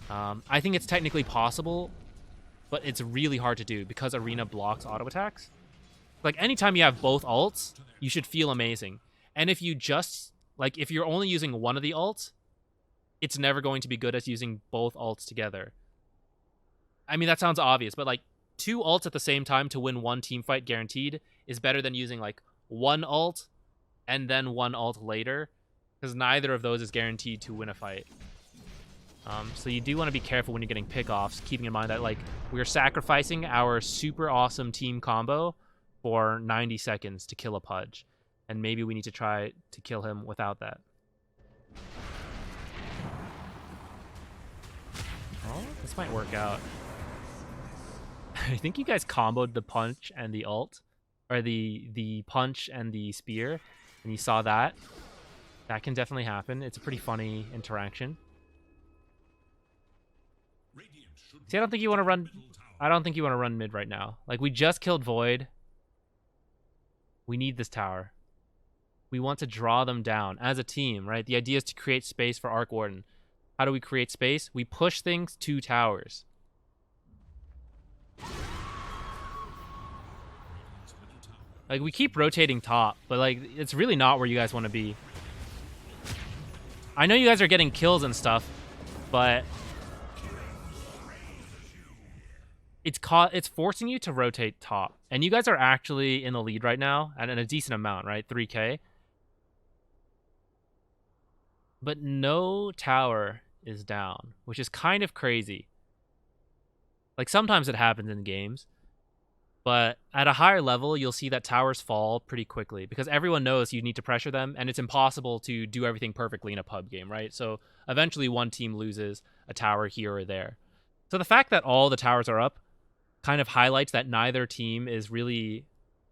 I think it's technically possible, but it's really hard to do because Arena blocks auto attacks. Like, anytime you have both ults, you should feel amazing. And if you just, like, if you're only using one of the ults, it's never going to be good as using both ults together. I mean, that sounds obvious, but like, 2 ults at the same time to win 1 team fight guaranteed is better than using like 1 ult and then 1 ult later, because neither of those is guaranteed to win a fight. So you do want to be careful when you're getting pickoffs, keeping in mind that like we're sacrificing our super awesome team combo for 90 seconds to kill a Pudge, and maybe we need to try to kill him without that. Oh, this might work out. I think you guys comboed the punch and the ult, or the punch and the spear, and you saw that. That can definitely happen. It's a pretty funny interaction. See, I don't think you want to run. I don't think you want to run mid right now. Like, we just killed Void. We need this tower. We want to draw them down as a team, right? The idea is to create space for Arc Warden. How do we create space? We push things to towers. Like, we keep rotating top, but like, it's really not where you guys want to be. I know you guys are getting kills and stuff, but it's forcing you to rotate top. And you guys are actually in the lead right now, and in a decent amount, right? 3K. But no tower is down, which is kind of crazy. Like, sometimes it happens in games, but at a higher level, you'll see that towers fall pretty quickly because everyone knows you need to pressure them, and it's impossible to do everything perfectly in a pub game, right? So eventually one team loses a tower here or there. So the fact that all the towers are up kind of highlights that neither team is really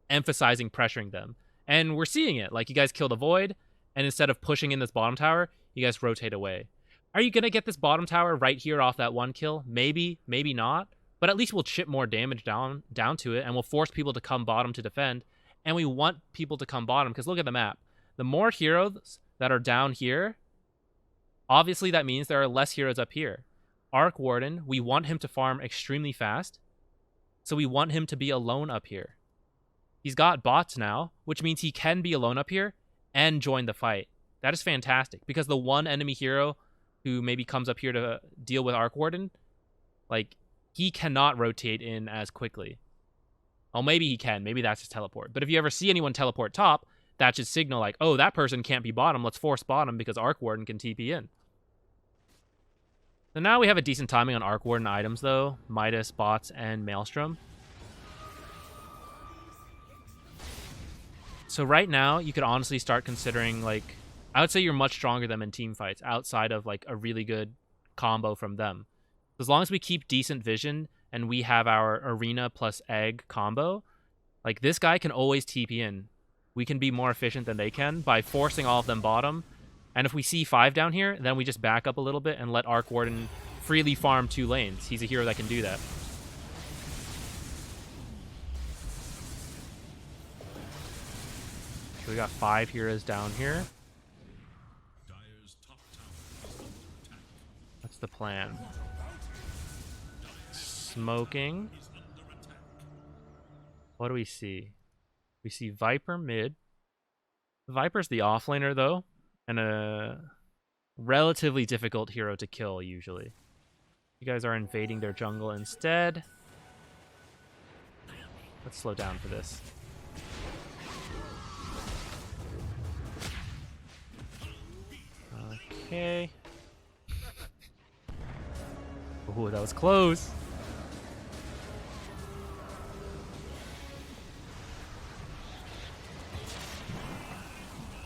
emphasizing pressuring them. And we're seeing it. Like, you guys kill the Void, and instead of pushing in this bottom tower, you guys rotate away. Are you going to get this bottom tower right here off that 1 kill? Maybe, maybe not. But at least we'll chip more damage down to it, and we'll force people to come bottom to defend. And we want people to come bottom, because look at the map. The more heroes that are down here, obviously that means there are less heroes up here. Arc Warden, we want him to farm extremely fast, so we want him to be alone up here. He's got bots now, which means he can be alone up here and join the fight. That is fantastic, because the one enemy hero who maybe comes up here to deal with Arc Warden, like, he cannot rotate in as quickly. Oh, maybe he can. Maybe that's his teleport. But if you ever see anyone teleport top, that should signal like, oh, that person can't be bottom. Let's force bottom because Arc Warden can TP in. So now we have a decent timing on Arc Warden items, though. Midas, bots, and Maelstrom. So right now, you could honestly start considering, like, I would say you're much stronger than in team fights outside of, like, a really good combo from them. As long as we keep decent vision and we have our Arena plus Egg combo, like, this guy can always TP in. We can be more efficient than they can by forcing all of them bottom. And if we see 5 down here, then we just back up a little bit and let Arc Warden freely farm 2 lanes. He's a hero that can do that. So we got 5 heroes down here. What's the plan? Smoking. What do we see? We see Viper mid. Viper's the offlaner though, and a relatively difficult hero to kill usually. You guys are invading their jungle instead. Let's slow down for this. Okay. Ooh, that was close.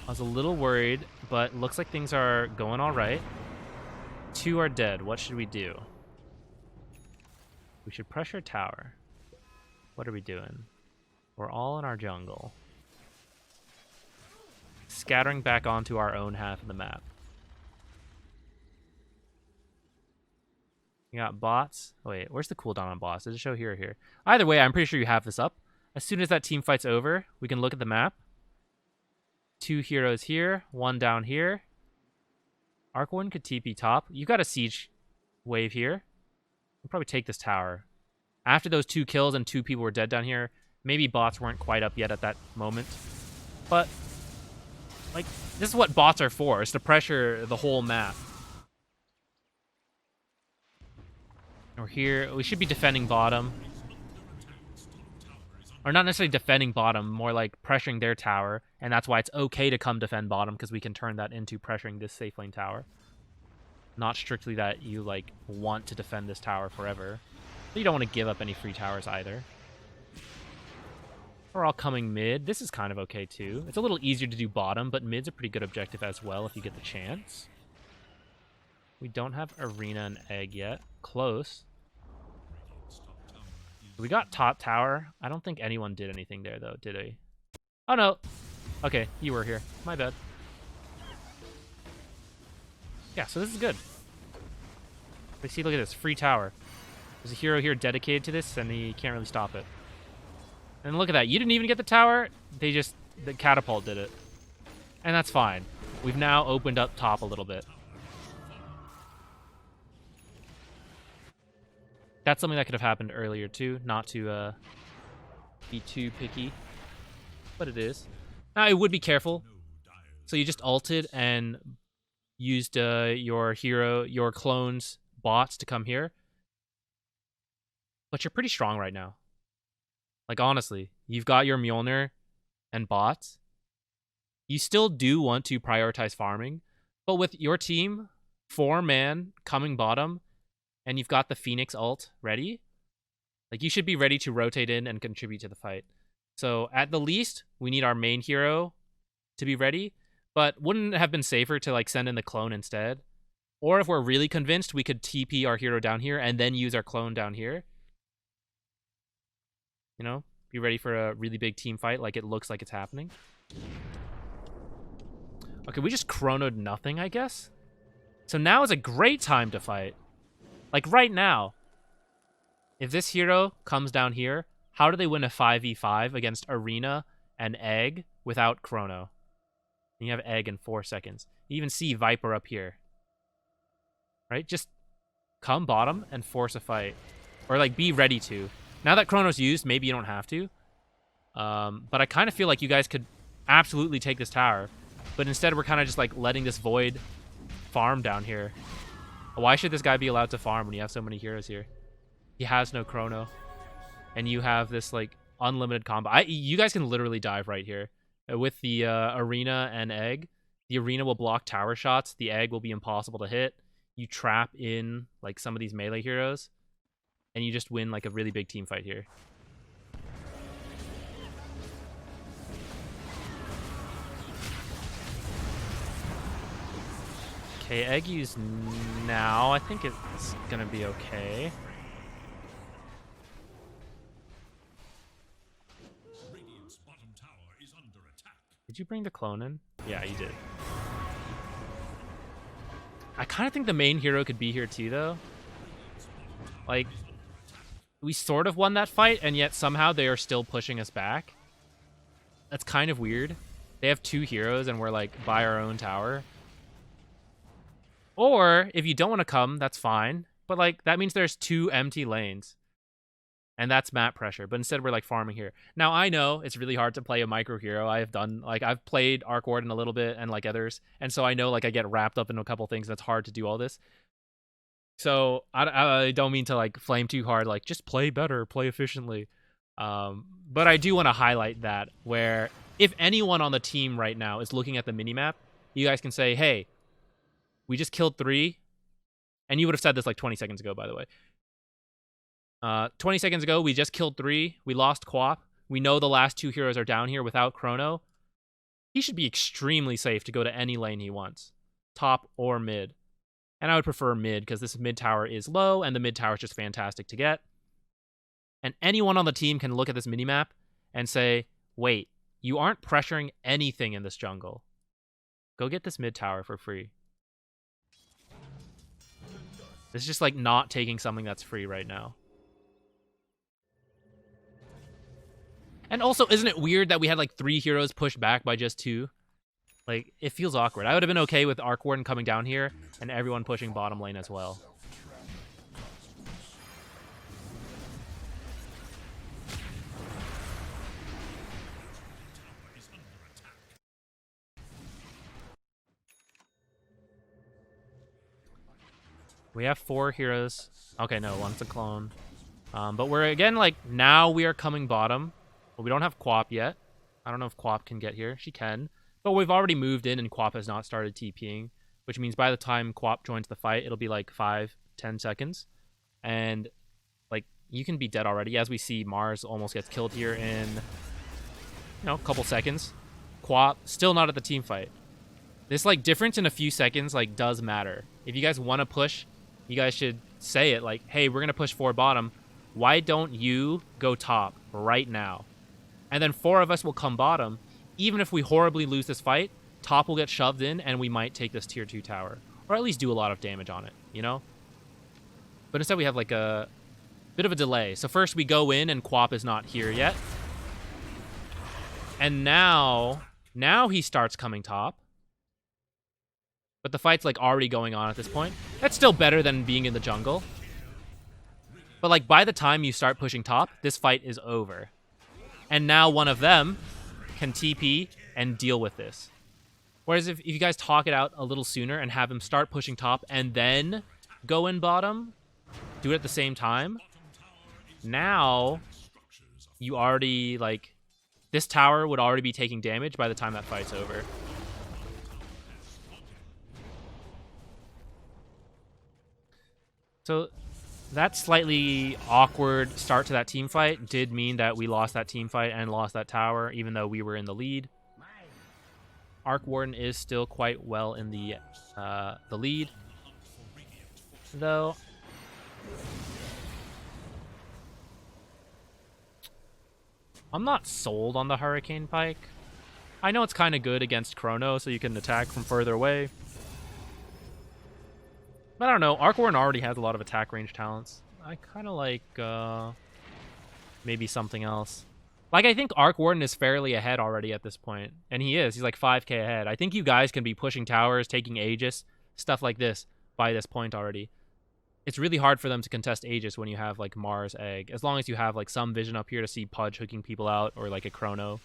I was a little worried, but looks like things are going all right. 2 are dead. What should we do? We should pressure tower. What are we doing? We're all in our jungle. Scattering back onto our own half of the map. You got bots. Oh, wait, where's the cooldown on bots? Does it show here or here? Either way, I'm pretty sure you have this up. As soon as that team fight's over, we can look at the map. 2 heroes here, 1 down here. Archon could TP top. You got a siege wave here. We'll probably take this tower. After those 2 kills and 2 people were dead down here, maybe bots weren't quite up yet at that moment. But, like, this is what bots are for, is to pressure the whole map. We're here. We should be defending bottom. Or not necessarily defending bottom, more like pressuring their tower. And that's why it's okay to come defend bottom, because we can turn that into pressuring this safe lane tower. Not strictly that you, like, want to defend this tower forever. But you don't want to give up any free towers either. We're all coming mid. This is kind of okay, too. It's a little easier to do bottom, but mid's a pretty good objective as well if you get the chance. We don't have Arena and Egg yet. Close. We got top tower. I don't think anyone did anything there, though, did they? Oh, no. Okay, you were here. My bad. Yeah, so this is good. But see, look at this. Free tower. There's a hero here dedicated to this, and he can't really stop it. And look at that. You didn't even get the tower. The catapult did it. And that's fine. We've now opened up top a little bit. That's something that could have happened earlier, too. Not to be too picky. But it is. Now, it would be careful. So you just ulted and used your clone's bots to come here. But you're pretty strong right now. Like, honestly, you've got your Mjolnir and bots. You still do want to prioritize farming. But with your team, 4-man coming bottom, and you've got the Phoenix ult ready, like, you should be ready to rotate in and contribute to the fight. So at the least, we need our main hero to be ready, but wouldn't it have been safer to, like, send in the clone instead? Or if we're really convinced, we could TP our hero down here and then use our clone down here. You know, be ready for a really big team fight like it looks like it's happening. Okay, we just chronoed nothing, I guess. So now is a great time to fight. Like, right now, if this hero comes down here, how do they win a 5v5 against Arena and Egg without Chrono? And you have Egg in 4 seconds. You even see Viper up here. Right? Just come bottom and force a fight. Or, like, be ready to. Now that Chrono's used, maybe you don't have to. But I kind of feel like you guys could absolutely take this tower. But instead, we're kind of just, like, letting this Void farm down here. Why should this guy be allowed to farm when you have so many heroes here? He has no Chrono. And you have this, like, unlimited combo. You guys can literally dive right here. With the Arena and Egg, the Arena will block tower shots. The Egg will be impossible to hit. You trap in, like, some of these melee heroes. And you just win, like, a really big team fight here. Okay, Egg used now. I think it's gonna be okay. Radiant's bottom tower is under attack. Did you bring the clone in? Yeah, you did. I kind of think the main hero could be here too, though. Like, we sort of won that fight, and yet somehow they are still pushing us back. That's kind of weird. They have 2 heroes, and we're, like, by our own tower. Or, if you don't want to come, that's fine. But, like, that means there's 2 empty lanes. And that's map pressure. But instead, we're, like, farming here. Now, I know it's really hard to play a micro hero. I've played Arc Warden a little bit and, like, others. And so I know, like, I get wrapped up in a couple things. That's hard to do all this. So I don't mean to, like, flame too hard. Like, just play better, play efficiently. But I do want to highlight that, where if anyone on the team right now is looking at the minimap, you guys can say, hey, we just killed 3. And you would have said this like 20 seconds ago, by the way. 20 seconds ago, we just killed 3. We lost Quap. We know the last 2 heroes are down here without Chrono. He should be extremely safe to go to any lane he wants, top or mid. And I would prefer mid because this mid tower is low and the mid tower is just fantastic to get. And anyone on the team can look at this minimap and say, wait, you aren't pressuring anything in this jungle. Go get this mid tower for free. This is just like not taking something that's free right now. And also, isn't it weird that we had like 3 heroes pushed back by just 2? Like, it feels awkward. I would have been okay with Arc Warden coming down here and everyone pushing bottom lane as well. We have 4 heroes. Okay, no, one's a clone. But we're, again, like, now we are coming bottom. But we don't have Quap yet. I don't know if Quap can get here. She can. But we've already moved in and Quap has not started TPing. Which means by the time Quap joins the fight, it'll be like 5-10 seconds. And, like, you can be dead already. As we see, Mars almost gets killed here in, a couple seconds. Quap, still not at the team fight. This, like, difference in a few seconds, like, does matter. If you guys want to push, you guys should say it. Like, hey, we're going to push 4 bottom. Why don't you go top right now? And then 4 of us will come bottom. Even if we horribly lose this fight, top will get shoved in and we might take this tier 2 tower. Or at least do a lot of damage on it, But instead we have like a bit of a delay. So first we go in and Quap is not here yet. And now he starts coming top. But the fight's like already going on at this point. That's still better than being in the jungle. But like by the time you start pushing top, this fight is over. And now one of them can TP and deal with this. Whereas if you guys talk it out a little sooner and have him start pushing top and then go in bottom, do it at the same time, now you already, like, this tower would already be taking damage by the time that fight's over. So that slightly awkward start to that team fight did mean that we lost that team fight and lost that tower, even though we were in the lead. Arc Warden is still quite well in the lead, though. I'm not sold on the Hurricane Pike. I know it's kind of good against Chrono, so you can attack from further away. But I don't know. Arc Warden already has a lot of attack range talents. I kind of like maybe something else. Like, I think Arc Warden is fairly ahead already at this point. And he is. He's like 5k ahead. I think you guys can be pushing towers, taking Aegis, stuff like this by this point already. It's really hard for them to contest Aegis when you have, like, Mars Egg. As long as you have, like, some vision up here to see Pudge hooking people out or, like, a Chrono.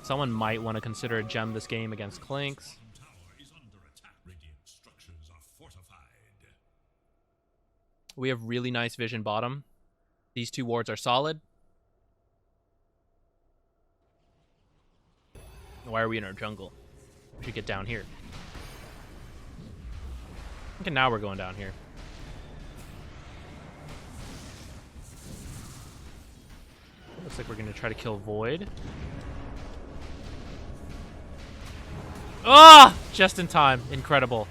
Someone might want to consider a gem this game against Clinks. We have really nice vision bottom. These 2 wards are solid. Why are we in our jungle? We should get down here. Okay, now we're going down here. Looks like we're going to try to kill Void. Ah! Oh, just in time. Incredible.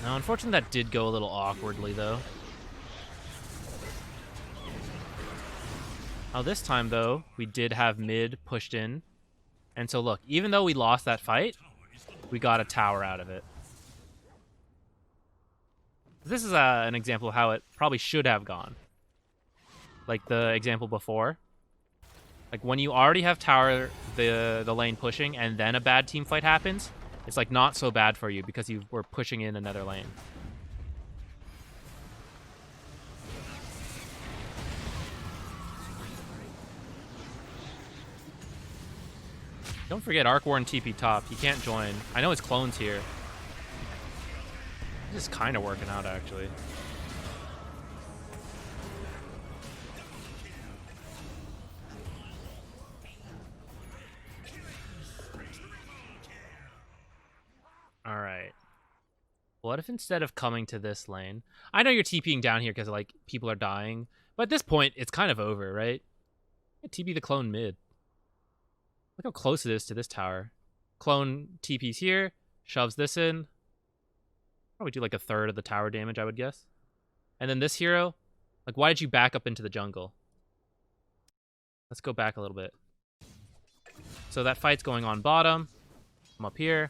Now, unfortunately, that did go a little awkwardly, though. Now this time, though, we did have mid pushed in. And so look, even though we lost that fight, we got a tower out of it. This is an example of how it probably should have gone. Like the example before. Like when you already have tower, the lane pushing, and then a bad team fight happens, it's like not so bad for you because you were pushing in another lane. Don't forget Arc Warden TP top. He can't join. I know his clone's here. This is kind of working out, actually. All right. What if instead of coming to this lane... I know you're TPing down here because, like, people are dying. But at this point, it's kind of over, right? TP the clone mid. Look how close it is to this tower. Clone TP's here, shoves this in. Probably do like a third of the tower damage, I would guess. And then this hero, like, why did you back up into the jungle? Let's go back a little bit. So that fight's going on bottom. I'm up here.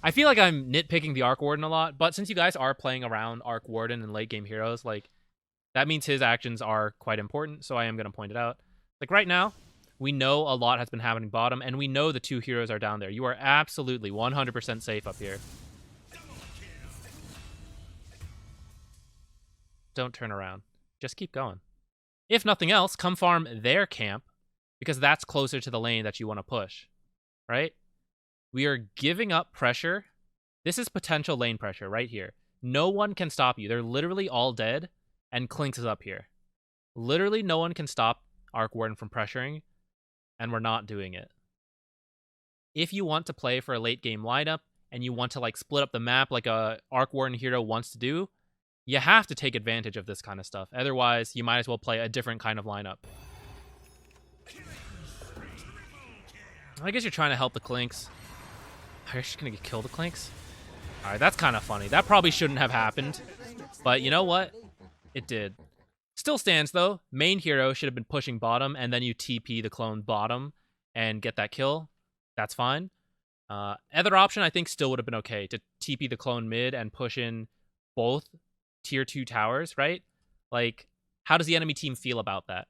I feel like I'm nitpicking the Arc Warden a lot, but since you guys are playing around Arc Warden and late game heroes, like, that means his actions are quite important, so I am going to point it out. Like, right now, we know a lot has been happening bottom, and we know the two heroes are down there. You are absolutely 100% safe up here. Don't turn around. Just keep going. If nothing else, come farm their camp, because that's closer to the lane that you want to push, right? We are giving up pressure. This is potential lane pressure right here. No one can stop you. They're literally all dead, and Clinks is up here. Literally no one can stop Arc Warden from pressuring, and we're not doing it. If you want to play for a late game lineup, and you want to like split up the map like a Arc Warden hero wants to do, you have to take advantage of this kind of stuff. Otherwise, you might as well play a different kind of lineup. I guess you're trying to help the Clinks. Are you just going to kill the Clinks? Alright, that's kind of funny. That probably shouldn't have happened. But you know what? It did. Still stands, though. Main hero should have been pushing bottom, and then you TP the clone bottom and get that kill. That's fine. Other option, I think, still would have been okay. To TP the clone mid and push in both tier 2 towers, right? Like, how does the enemy team feel about that?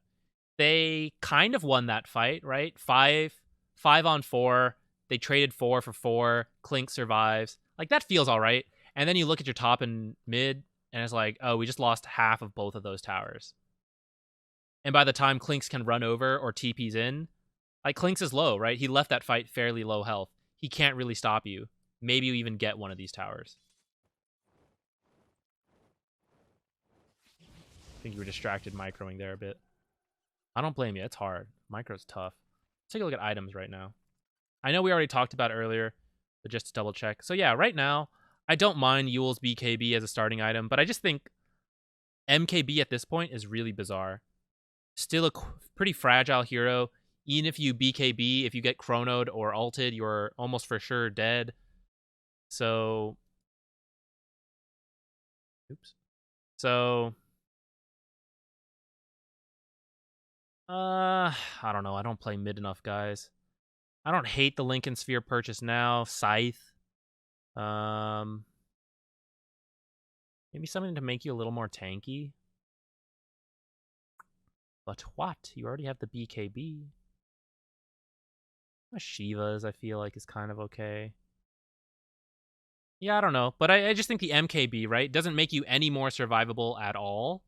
They kind of won that fight, right? 5 on 4. They traded 4 for 4. Clink survives. Like, that feels all right. And then you look at your top and mid, and it's like, oh, we just lost half of both of those towers. And by the time Clinks can run over or TP's in, like, Clinks is low, right? He left that fight fairly low health. He can't really stop you. Maybe you even get one of these towers. I think you were distracted microing there a bit. I don't blame you. It's hard. Micro's tough. Let's take a look at items right now. I know we already talked about it earlier, but just to double check. So yeah, right now, I don't mind Yule's BKB as a starting item, but I just think MKB at this point is really bizarre. Still a pretty fragile hero. Even if you BKB, if you get chronoed or ulted, you're almost for sure dead. So... Oops. So... I don't know. I don't play mid enough, guys. I don't hate the Lincoln Sphere purchase now. Scythe. Maybe something to make you a little more tanky. But what? You already have the BKB. Shivas, I feel like, is kind of okay. Yeah, I don't know. But I just think the MKB, right, doesn't make you any more survivable at all.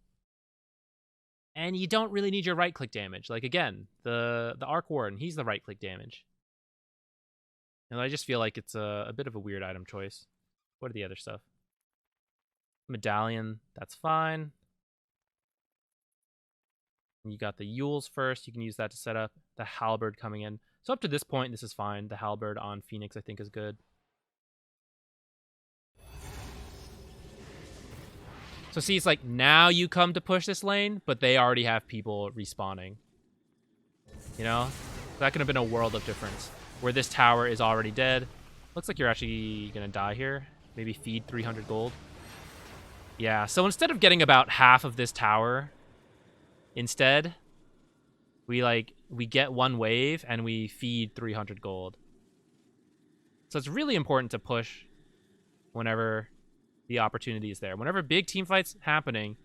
And you don't really need your right-click damage. Like, again, the Arc Warden, he's the right-click damage. And I just feel like it's a bit of a weird item choice. What are the other stuff? Medallion, that's fine. You got the Yules first. You can use that to set up the Halberd coming in. So up to this point, this is fine. The Halberd on Phoenix, I think, is good. So see, it's like now you come to push this lane, but they already have people respawning. You know? That could have been a world of difference. Where this tower is already dead. Looks like you're actually going to die here. Maybe feed 300 gold. Yeah, so instead of getting about half of this tower, instead, We get one wave and we feed 300 gold. So it's really important to push whenever the opportunity is there. Whenever big team fights happening,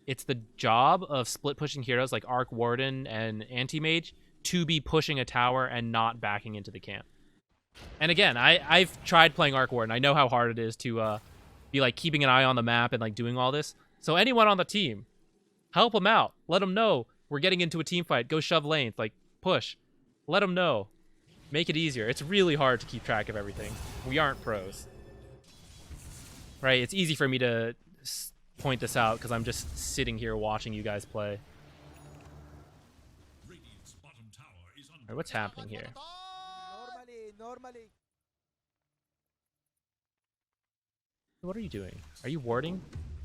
it's the job of split pushing heroes like Arc Warden and Anti-Mage to be pushing a tower and not backing into the camp. And again, I've tried playing Arc Warden. I know how hard it is to be like keeping an eye on the map and like doing all this. So anyone on the team, help them out. Let them know we're getting into a team fight. Go shove lanes, like push. Let them know. Make it easier. It's really hard to keep track of everything. We aren't pros. Right? It's easy for me to point this out because I'm just sitting here watching you guys play. Radiant's bottom tower is under Right, what's happening here? Normally. What are you doing? Are you warding?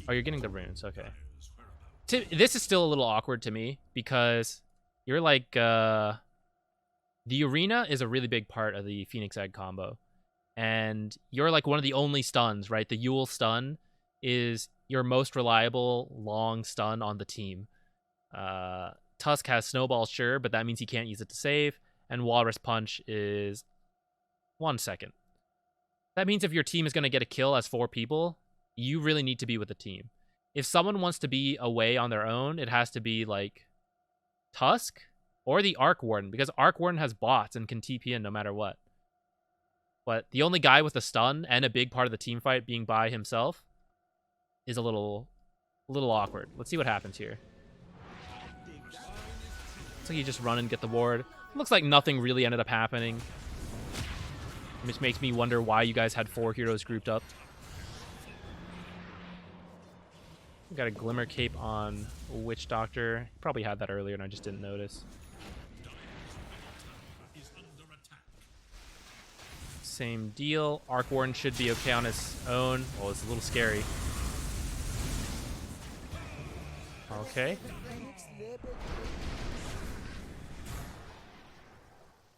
Oh, you're getting the runes. Okay. Dire's whereabouts. This is still a little awkward to me because you're like the arena is a really big part of the Phoenix Egg combo, and you're like one of the only stuns, right? The Yule stun is your most reliable long stun on the team. Tusk has Snowball, sure, but that means he can't use it to save, and Walrus Punch is 1 second. That means if your team is going to get a kill as 4 people, you really need to be with the team. If someone wants to be away on their own, it has to be like Tusk or the Arc Warden, because Arc Warden has bots and can TP in no matter what. But the only guy with a stun and a big part of the team fight being by himself is a little awkward. Let's see what happens here. Looks like you just run and get the ward. Looks like nothing really ended up happening. Which makes me wonder why you guys had 4 heroes grouped up. We got a Glimmer Cape on Witch Doctor. Probably had that earlier and I just didn't notice. Is under attack. Same deal. Arc Warden should be okay on his own. Oh, it's a little scary. Okay.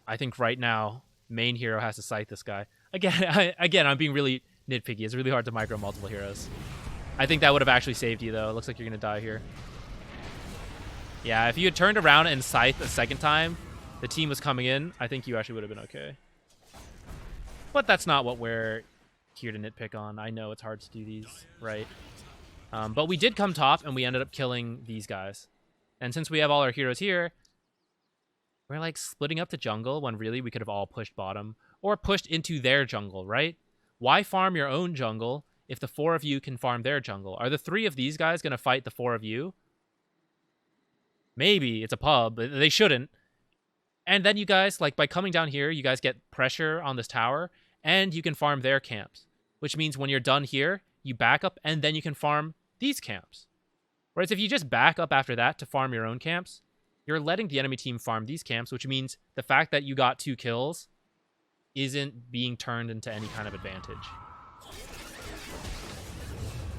I think right now, main hero has to sight this guy. Again, I'm being really nitpicky. It's really hard to micro multiple heroes. I think that would have actually saved you, though. It looks like you're going to die here. Yeah, if you had turned around and scythed a second time, the team was coming in, I think you actually would have been okay. But that's not what we're here to nitpick on. I know it's hard to do these, right? But we did come top, and we ended up killing these guys. And since we have all our heroes here, we're like splitting up the jungle when really we could have all pushed bottom or pushed into their jungle, right? Why farm your own jungle if the 4 of you can farm their jungle? Are the 3 of these guys going to fight the 4 of you? Maybe. It's a pub, but they shouldn't. And then you guys, like by coming down here, you guys get pressure on this tower and you can farm their camps, which means when you're done here, you back up and then you can farm these camps. Whereas if you just back up after that to farm your own camps, you're letting the enemy team farm these camps, which means the fact that you got 2 kills isn't being turned into any kind of advantage.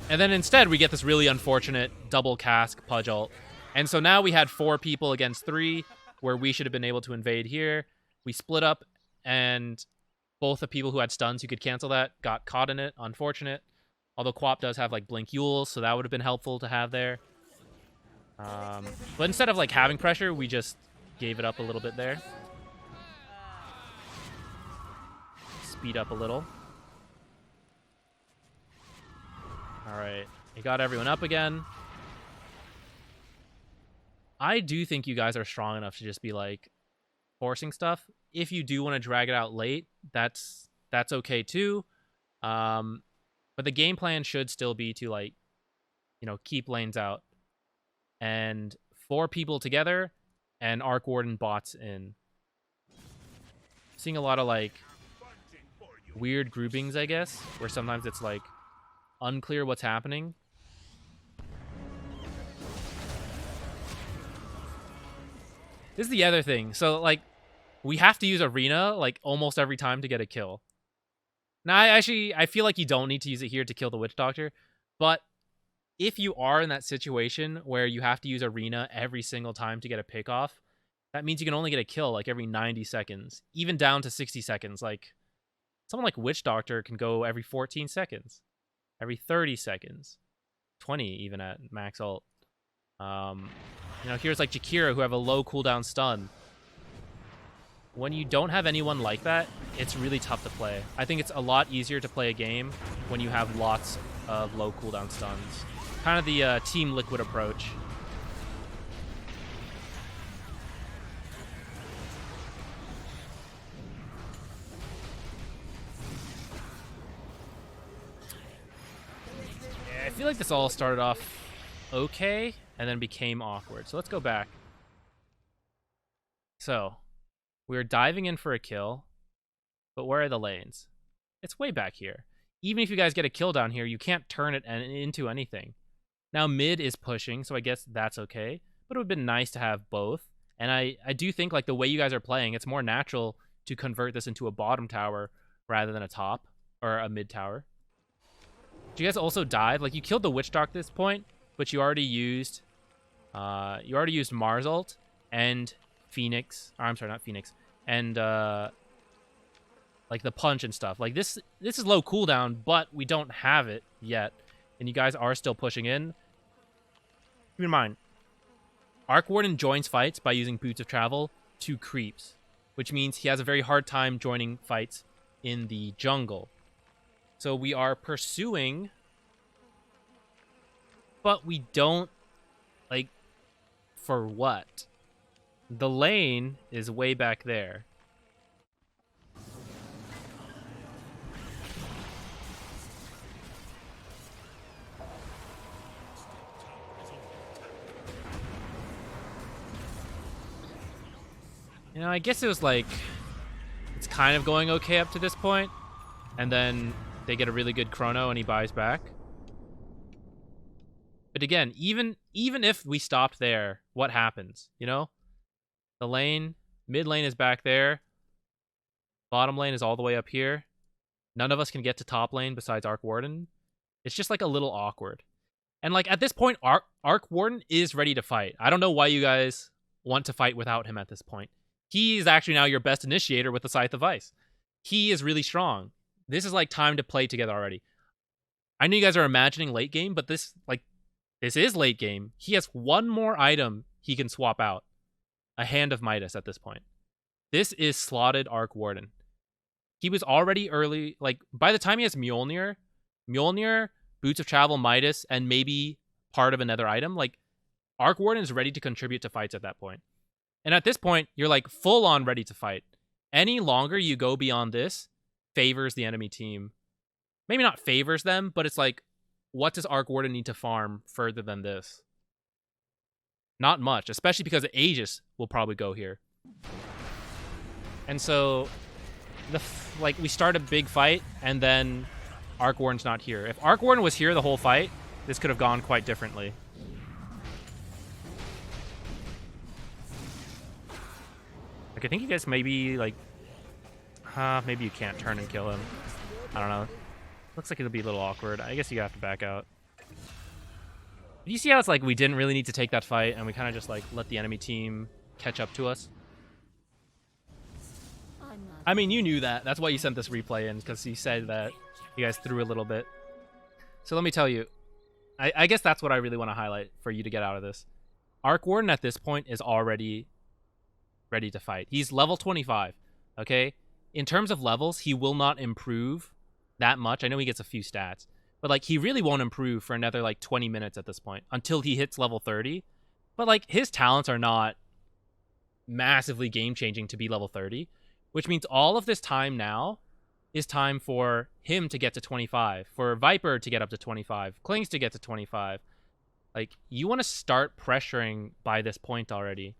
And then instead, we get this really unfortunate double cask Pudge ult. And so now we had 4 people against 3, where we should have been able to invade here. We split up, and both the people who had stuns who could cancel that got caught in it. Unfortunate. Although Quap does have like Blink Yule, so that would have been helpful to have there. But instead of like having pressure, we just gave it up a little bit there. Speed up a little. Alright, we got everyone up again. I do think you guys are strong enough to just be like forcing stuff. If you do want to drag it out late, that's okay too. But the game plan should still be to like, you know, keep lanes out. And 4 people together and Arc Warden bots in. Seeing a lot of like weird groupings, I guess, where sometimes it's like unclear what's happening. This is the other thing. So like we have to use Arena like almost every time to get a kill. Now I feel like you don't need to use it here to kill the Witch Doctor, but if you are in that situation where you have to use Arena every single time to get a pick off, that means you can only get a kill like every 90 seconds, even down to 60 seconds. Like someone like Witch Doctor can go every 14 seconds, every 30 seconds, 20 even at max ult. You know, here's like Jakira who have a low cooldown stun. When you don't have anyone like that, it's really tough to play. I think it's a lot easier to play a game when you have lots of low cooldown stuns. Kind of the Team Liquid approach. Yeah, I feel like this all started off okay and then became awkward. So let's go back. So we're diving in for a kill, but where are the lanes? It's way back here. Even if you guys get a kill down here, you can't turn it into anything. Now mid is pushing, so I guess that's okay. But it would have been nice to have both. And I do think like the way you guys are playing, it's more natural to convert this into a bottom tower rather than a top or a mid tower. Do you guys also dive? Like you killed the Witch Doctor at this point, but you already used Mars ult and Phoenix. Or I'm sorry, not Phoenix. And like the punch and stuff. Like this is low cooldown, but we don't have it yet. And you guys are still pushing in. Keep in mind, Arc Warden joins fights by using Boots of Travel to creeps, which means he has a very hard time joining fights in the jungle. So we are pursuing, but we don't, like, for what? The lane is way back there. You know, I guess it was like, it's kind of going okay up to this point, and then they get a really good chrono and he buys back. But again, even if we stopped there, what happens, you know? The lane, mid lane is back there. Bottom lane is all the way up here. None of us can get to top lane besides Arc Warden. It's just like a little awkward. And like at this point, Arc Warden is ready to fight. I don't know why you guys want to fight without him at this point. He is actually now your best initiator with the Scythe of Ice. He is really strong. This is like time to play together already. I know you guys are imagining late game, but this is late game. He has one more item he can swap out. A Hand of Midas at this point. This is slotted Arc Warden. He was already early, like by the time he has Mjolnir, Boots of Travel, Midas, and maybe part of another item, like Arc Warden is ready to contribute to fights at that point. And at this point, you're like full on ready to fight. Any longer you go beyond this favors the enemy team. Maybe not favors them, but it's like, what does Arc Warden need to farm further than this? Not much, especially because Aegis will probably go here. And so, we start a big fight, and then Arc Warden's not here. If Arc Warden was here the whole fight, this could have gone quite differently. Like, I think you guys maybe, like... maybe you can't turn and kill him. I don't know. Looks like it'll be a little awkward. I guess you have to back out. Do you see how it's like we didn't really need to take that fight, and we kind of just, like, let the enemy team catch up to us? I mean, you knew that. That's why you sent this replay in, because you said that you guys threw a little bit. So let me tell you. I guess that's what I really want to highlight for you to get out of this. Arc Warden at this point is already ready to fight. He's level 25, okay? In terms of levels, he will not improve that much. I know he gets a few stats, but like he really won't improve for another like 20 minutes at this point until he hits level 30. But like his talents are not massively game-changing to be level 30, which means all of this time now is time for him to get to 25, for Viper to get up to 25, Klings to get to 25. Like, you want to start pressuring by this point already.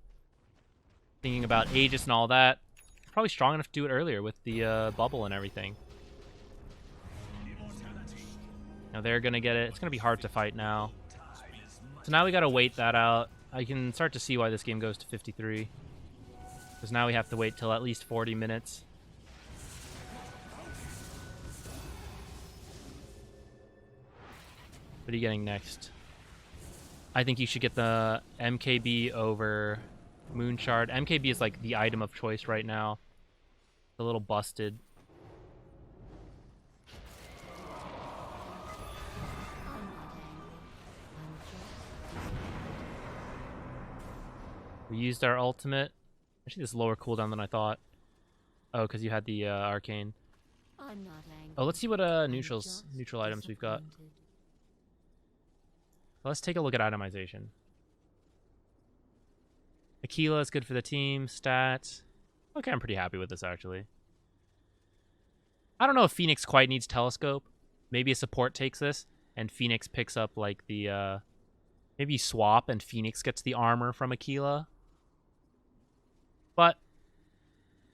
Thinking about Aegis and all that. Probably strong enough to do it earlier with the bubble and everything. Now they're going to get it. It's going to be hard to fight now. So now we got to wait that out. I can start to see why this game goes to 53. Because now we have to wait till at least 40 minutes. What are you getting next? I think you should get the MKB over Moonshard. MKB is like the item of choice right now. It's a little busted. We used our ultimate. Actually, this is lower cooldown than I thought. Oh, because you had the arcane. I'm not angry. Oh, let's see what I'm neutral just items we've got. disappointed. Let's take a look at itemization. Aquila is good for the team. Stats. Okay, I'm pretty happy with this, actually. I don't know if Phoenix quite needs Telescope. Maybe a support takes this, and Phoenix picks up, like, the, maybe you swap, and Phoenix gets the armor from Aquila. But,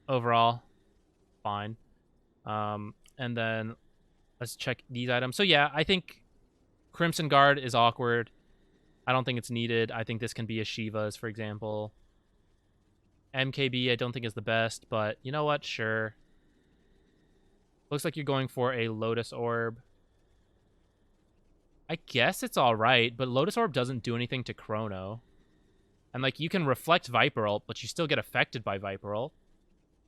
overall, fine. And then, let's check these items. So, yeah, I think Crimson Guard is awkward. I don't think it's needed. I think this can be a Shiva's, for example. MKB I don't think is the best, but you know what? Sure. Looks like you're going for a Lotus Orb. I guess it's alright, but Lotus Orb doesn't do anything to Chrono. And, like, you can reflect Viper Ult, but you still get affected by Viper Ult.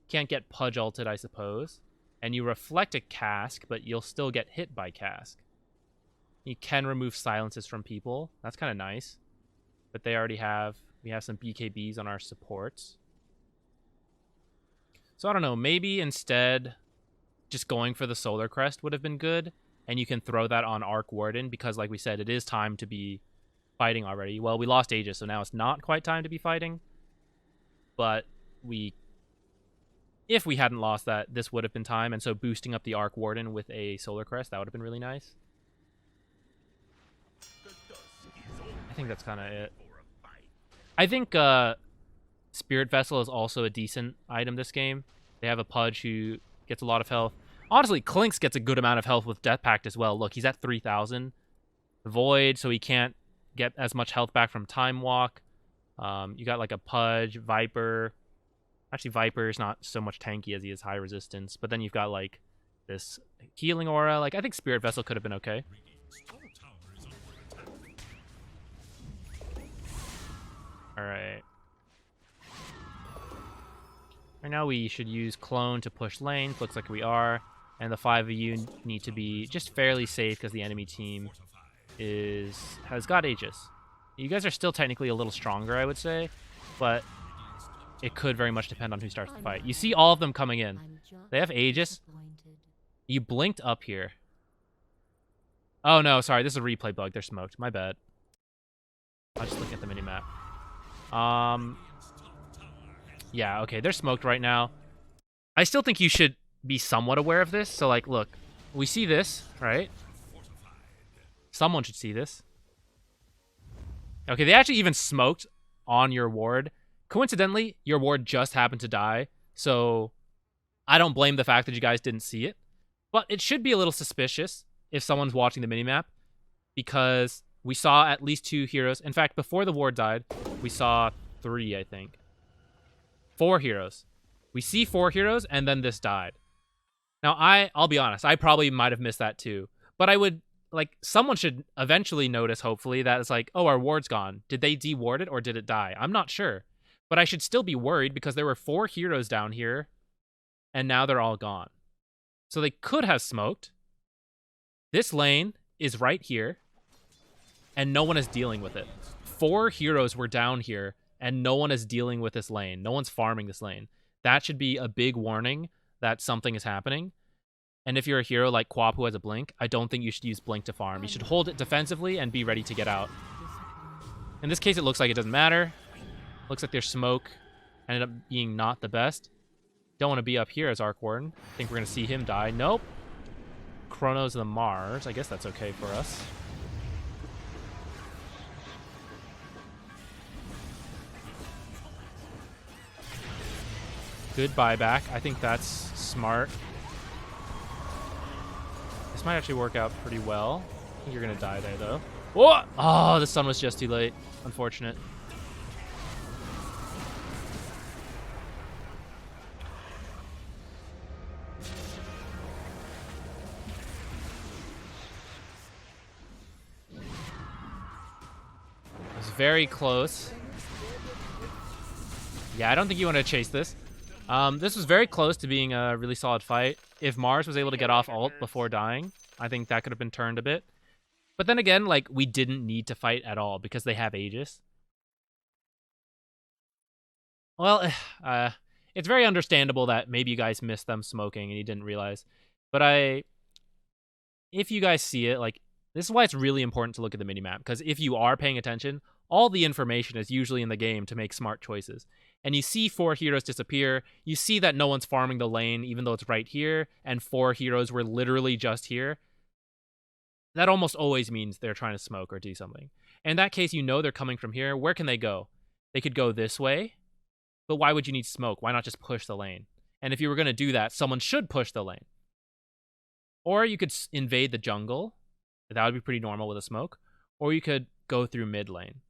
Can't get Pudge ulted, I suppose. And you reflect a Cask, but you'll still get hit by Cask. You can remove silences from people. That's kind of nice. But they already have... We have some BKBs on our supports. So I don't know. Maybe instead just going for the Solar Crest would have been good. And you can throw that on Arc Warden because, like we said, it is time to be fighting already. Well, we lost Aegis, so now it's not quite time to be fighting. But if we hadn't lost that, this would have been time. And so boosting up the Arc Warden with a Solar Crest, that would have been really nice. I think that's kind of it. I think Spirit Vessel is also a decent item this game. They have a Pudge who gets a lot of health. Honestly, Clinks gets a good amount of health with Death Pact as well. Look, he's at 3,000. Void, so he can't get as much health back from Time Walk. You got like a Pudge, Viper. Actually, Viper is not so much tanky as he is high resistance. But then you've got like this healing aura. Like, I think Spirit Vessel could have been okay. Alright. Right now we should use Clone to push lanes. Looks like we are. And the 5 of you need to be just fairly safe because the enemy team has got Aegis. You guys are still technically a little stronger, I would say. But it could very much depend on who starts the fight. You see all of them coming in. They have Aegis. You blinked up here. Oh no, sorry. This is a replay bug. They're smoked. My bad. I'll just look at the minimap. Yeah, okay, they're smoked right now. I still think you should be somewhat aware of this. So, like, look, we see this, right? Someone should see this. Okay, they actually even smoked on your ward. Coincidentally, your ward just happened to die, so I don't blame the fact that you guys didn't see it. But it should be a little suspicious if someone's watching the minimap, because we saw at least 2 heroes. In fact, before the ward died, we saw 3, I think. 4 heroes. We see 4 heroes, and then this died. Now, I'll be honest, I probably might have missed that too. But I would, like, someone should eventually notice, hopefully, that it's like, oh, our ward's gone. Did they de-ward it, or did it die? I'm not sure. But I should still be worried, because there were 4 heroes down here, and now they're all gone. So they could have smoked. This lane is right here, and no one is dealing with it. 4 heroes were down here, and no one is dealing with this lane. No one's farming this lane. That should be a big warning that something is happening. And if you're a hero like Quap who has a blink, I don't think you should use blink to farm. You should hold it defensively and be ready to get out. In this case, it looks like it doesn't matter. Looks like their smoke ended up being not the best. Don't want to be up here as Arc Warden. Think we're going to see him die. Nope. Chrono's the Mars. I guess that's okay for us. Good buyback. I think that's smart. This might actually work out pretty well. I think you're going to die there, though. Whoa! Oh, the sun was just too late. Unfortunate. It was very close. Yeah, I don't think you want to chase this. This was very close to being a really solid fight. If Mars was able to get off ult before dying, I think that could have been turned a bit. But then again, like, we didn't need to fight at all because they have Aegis. Well, it's very understandable that maybe you guys missed them smoking and you didn't realize. But if you guys see it, like, this is why it's really important to look at the minimap, because if you are paying attention, all the information is usually in the game to make smart choices. And you see 4 heroes disappear, you see that no one's farming the lane, even though it's right here, and 4 heroes were literally just here. That almost always means they're trying to smoke or do something. In that case, you know they're coming from here. Where can they go? They could go this way, but why would you need smoke? Why not just push the lane? And if you were going to do that, someone should push the lane. Or you could invade the jungle. That would be pretty normal with a smoke. Or you could go through mid lane.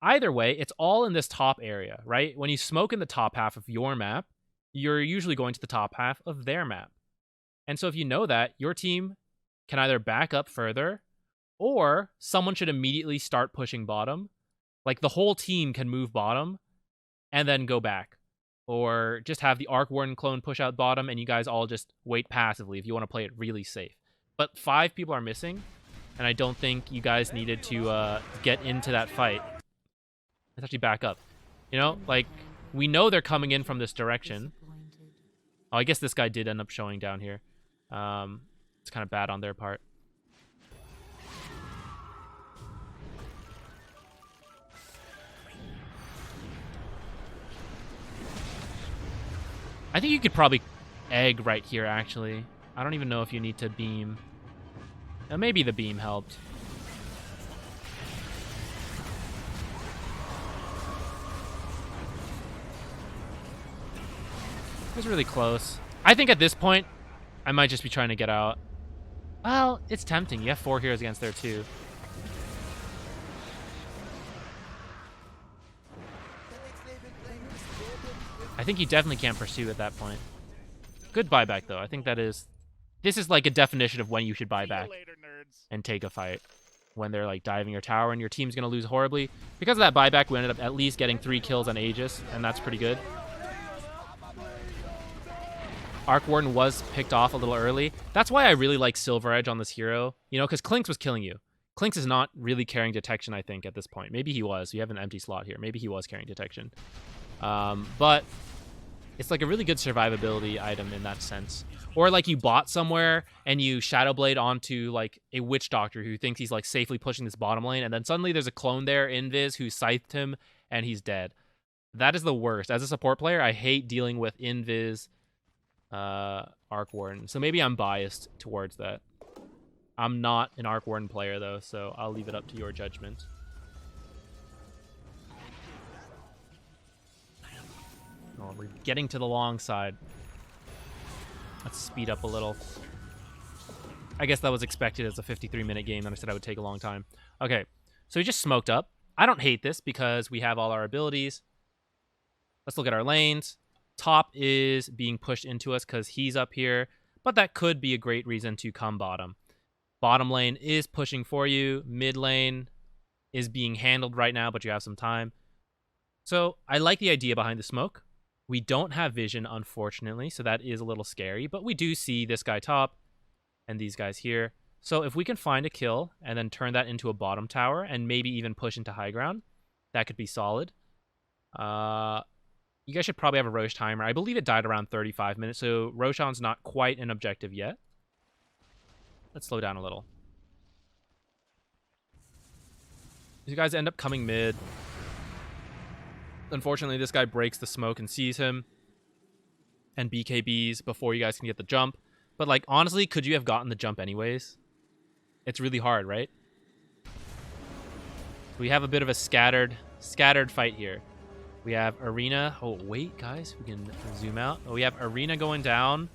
Either way, it's all in this top area, right? When you smoke in the top half of your map, you're usually going to the top half of their map. And so if you know that, your team can either back up further, or someone should immediately start pushing bottom. Like, the whole team can move bottom and then go back. Or just have the Arc Warden clone push out bottom and you guys all just wait passively if you want to play it really safe. But 5 people are missing, and I don't think you guys needed to get into that fight. Let's actually back up. You know, like, we know they're coming in from this direction. Oh, I guess this guy did end up showing down here. It's kind of bad on their part. I think you could probably egg right here, actually. I don't even know if you need to beam. Maybe the beam helped. It was really close. I think at this point, I might just be trying to get out. Well, it's tempting. You have 4 heroes against there, too. I think you definitely can't pursue at that point. Good buyback, though. I think that is... This is like a definition of when you should buy back and take a fight. When they're like diving your tower and your team's going to lose horribly. Because of that buyback, we ended up at least getting 3 kills on Aegis, and that's pretty good. Arc Warden was picked off a little early. That's why I really like Silver Edge on this hero. You know, because Clinks was killing you. Clinks is not really carrying detection, I think, at this point. Maybe he was. You have an empty slot here. Maybe he was carrying detection. But it's like a really good survivability item in that sense. Or like you bot somewhere and you Shadowblade onto like a Witch Doctor who thinks he's like safely pushing this bottom lane, and then suddenly there's a clone there, Invis, who scythed him and he's dead. That is the worst. As a support player, I hate dealing with Invis, Arc Warden. So maybe I'm biased towards that. I'm not an Arc Warden player though, so I'll leave it up to your judgment. Oh, we're getting to the long side. Let's speed up a little. I guess that was expected as a 53-minute game, and I said I would take a long time. Okay, so we just smoked up. I don't hate this because we have all our abilities. Let's look at our lanes. Top is being pushed into us because he's up here, but that could be a great reason to come bottom. Bottom lane is pushing for you. Mid lane is being handled right now, but you have some time. So I like the idea behind the smoke. We don't have vision, unfortunately, so that is a little scary, but we do see this guy top and these guys here. So if we can find a kill and then turn that into a bottom tower and maybe even push into high ground, that could be solid. You guys should probably have a Roche timer. I believe it died around 35 minutes, so Roshan's not quite an objective yet. Let's slow down a little. These guys end up coming mid. Unfortunately, this guy breaks the smoke and sees him. And BKBs before you guys can get the jump. But, like, honestly, could you have gotten the jump anyways? It's really hard, right? We have a bit of a scattered fight here. We have Arena. Oh, wait, guys. We can zoom out. Oh, we have Arena going down.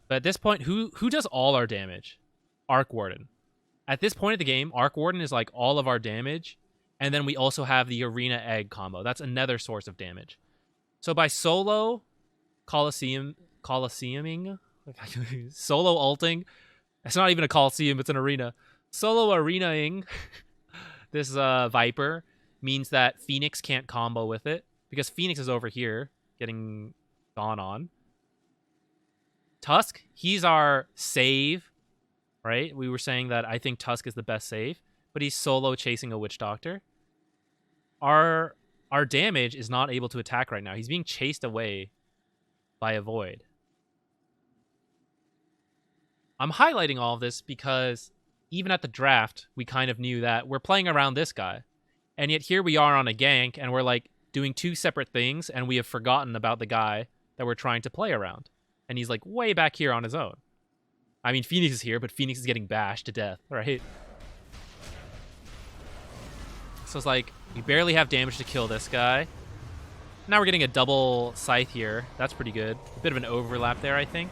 But at this point, who does all our damage? Arc Warden. At this point of the game, Arc Warden is like all of our damage. And then we also have the Arena Egg combo. That's another source of damage. So by solo Coliseuming, solo ulting, it's not even a Coliseum, it's an arena. Solo arenaing this Viper means that Phoenix can't combo with it because Phoenix is over here getting gone on. Tusk, he's our save, right? We were saying that I think Tusk is the best save, but he's solo chasing a Witch Doctor. Our our damage is not able to attack right now. He's being chased away by a void. I'm highlighting all of this because even at the draft, we kind of knew that we're playing around this guy. And yet here we are on a gank, and we're like doing two separate things, and we have forgotten about the guy that we're trying to play around. And he's like way back here on his own. I mean, Phoenix is here, but Phoenix is getting bashed to death, right? So it's like, we barely have damage to kill this guy. Now we're getting a double scythe here. That's pretty good. A bit of an overlap there, I think.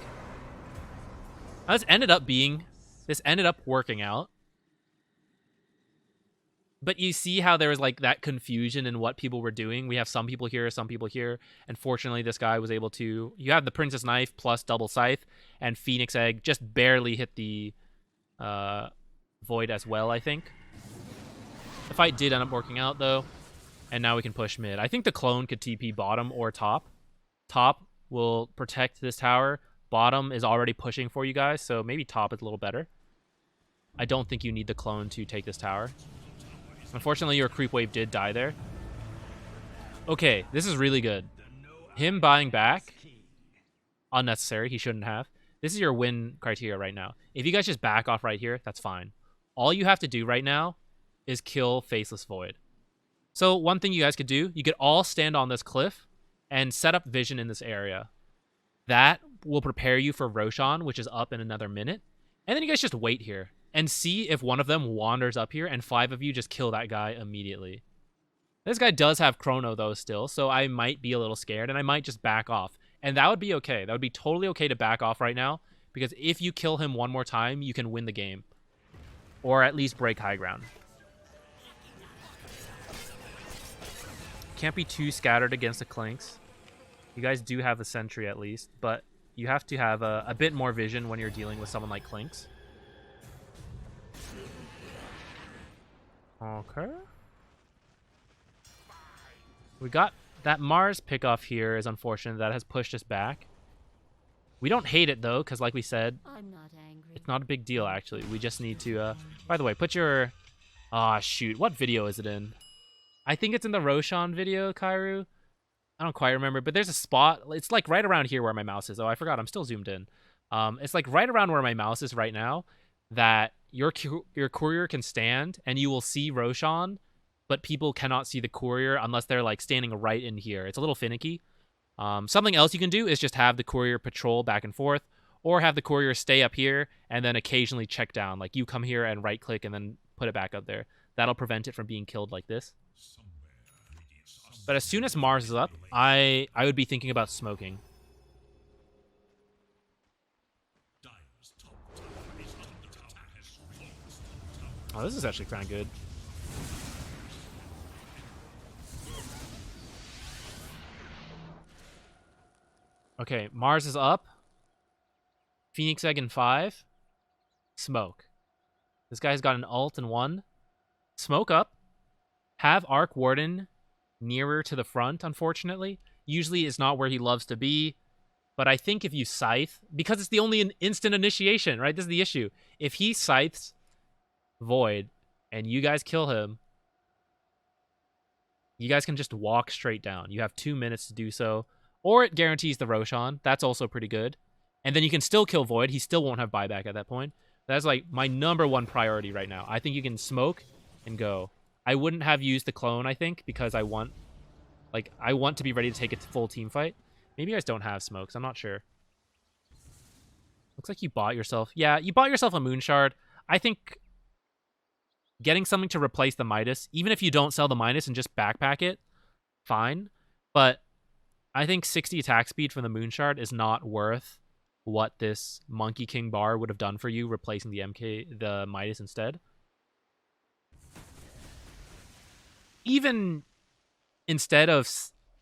Now, this ended up working out. But you see how there was like that confusion in what people were doing. We have some people here, some people here. And fortunately, this guy was able to... You have the Princess Knife plus double scythe. And Phoenix Egg just barely hit the Void as well, I think. The fight did end up working out, though. And now we can push mid. I think the clone could TP bottom or top. Top will protect this tower. Bottom is already pushing for you guys, so maybe top is a little better. I don't think you need the clone to take this tower. Unfortunately, your creep wave did die there. Okay, this is really good. Him buying back, unnecessary. He shouldn't have. This is your win criteria right now. If you guys just back off right here, that's fine. All you have to do right now is kill Faceless Void. So one thing you guys could do, you could all stand on this cliff and set up vision in this area. That will prepare you for Roshan, which is up in another minute. And then you guys just wait here and see if one of them wanders up here and 5 of you just kill that guy immediately. This guy does have Chrono, though, still, so I might be a little scared, and I might just back off. And that would be okay. That would be totally okay to back off right now, because if you kill him one more time, you can win the game. Or at least break high ground. Can't be too scattered against the Clinks. You guys do have the Sentry at least, but you have to have a bit more vision when you're dealing with someone like Clinks. Okay. We got that Mars pickoff here is unfortunate. That has pushed us back. We don't hate it, though, because like we said, I'm not angry. it's not a big deal, actually. We just need to... By the way, put your... Ah, shoot. What video is it in? I think it's in the Roshan video, Kairu. I don't quite remember, but there's a spot. It's like right around here where my mouse is. Oh, I forgot. I'm still zoomed in. It's like right around where my mouse is right now that your courier can stand, and you will see Roshan, but people cannot see the courier unless they're like standing right in here. It's a little finicky. Something else you can do is just have the courier patrol back and forth, or have the courier stay up here and then occasionally check down. Like you come here and right click and then put it back up there. That'll prevent it from being killed like this. But as soon as Mars is up, I would be thinking about smoking. Oh, this is actually kind of good. Okay, Mars is up. Phoenix Egg in 5. Smoke. This guy's got an ult in 1. Smoke up. Have Arc Warden nearer to the front, unfortunately. Usually is not where he loves to be. But I think if you Scythe, because it's the only instant initiation, right? This is the issue. If he Scythes Void and you guys kill him, you guys can just walk straight down. You have 2 minutes to do so. Or it guarantees the Roshan. That's also pretty good. And then you can still kill Void. He still won't have buyback at that point. That's like my #1 priority right now. I think you can smoke and go. I wouldn't have used the clone, I think, because I want to be ready to take a full team fight. Maybe you guys don't have smokes. I'm not sure. Looks like you bought yourself... Yeah, you bought yourself a Moonshard. I think getting something to replace the Midas, even if you don't sell the Midas and just backpack it, fine. But I think 60 attack speed from the Moonshard is not worth what this Monkey King bar would have done for you, replacing the Midas instead. Even instead of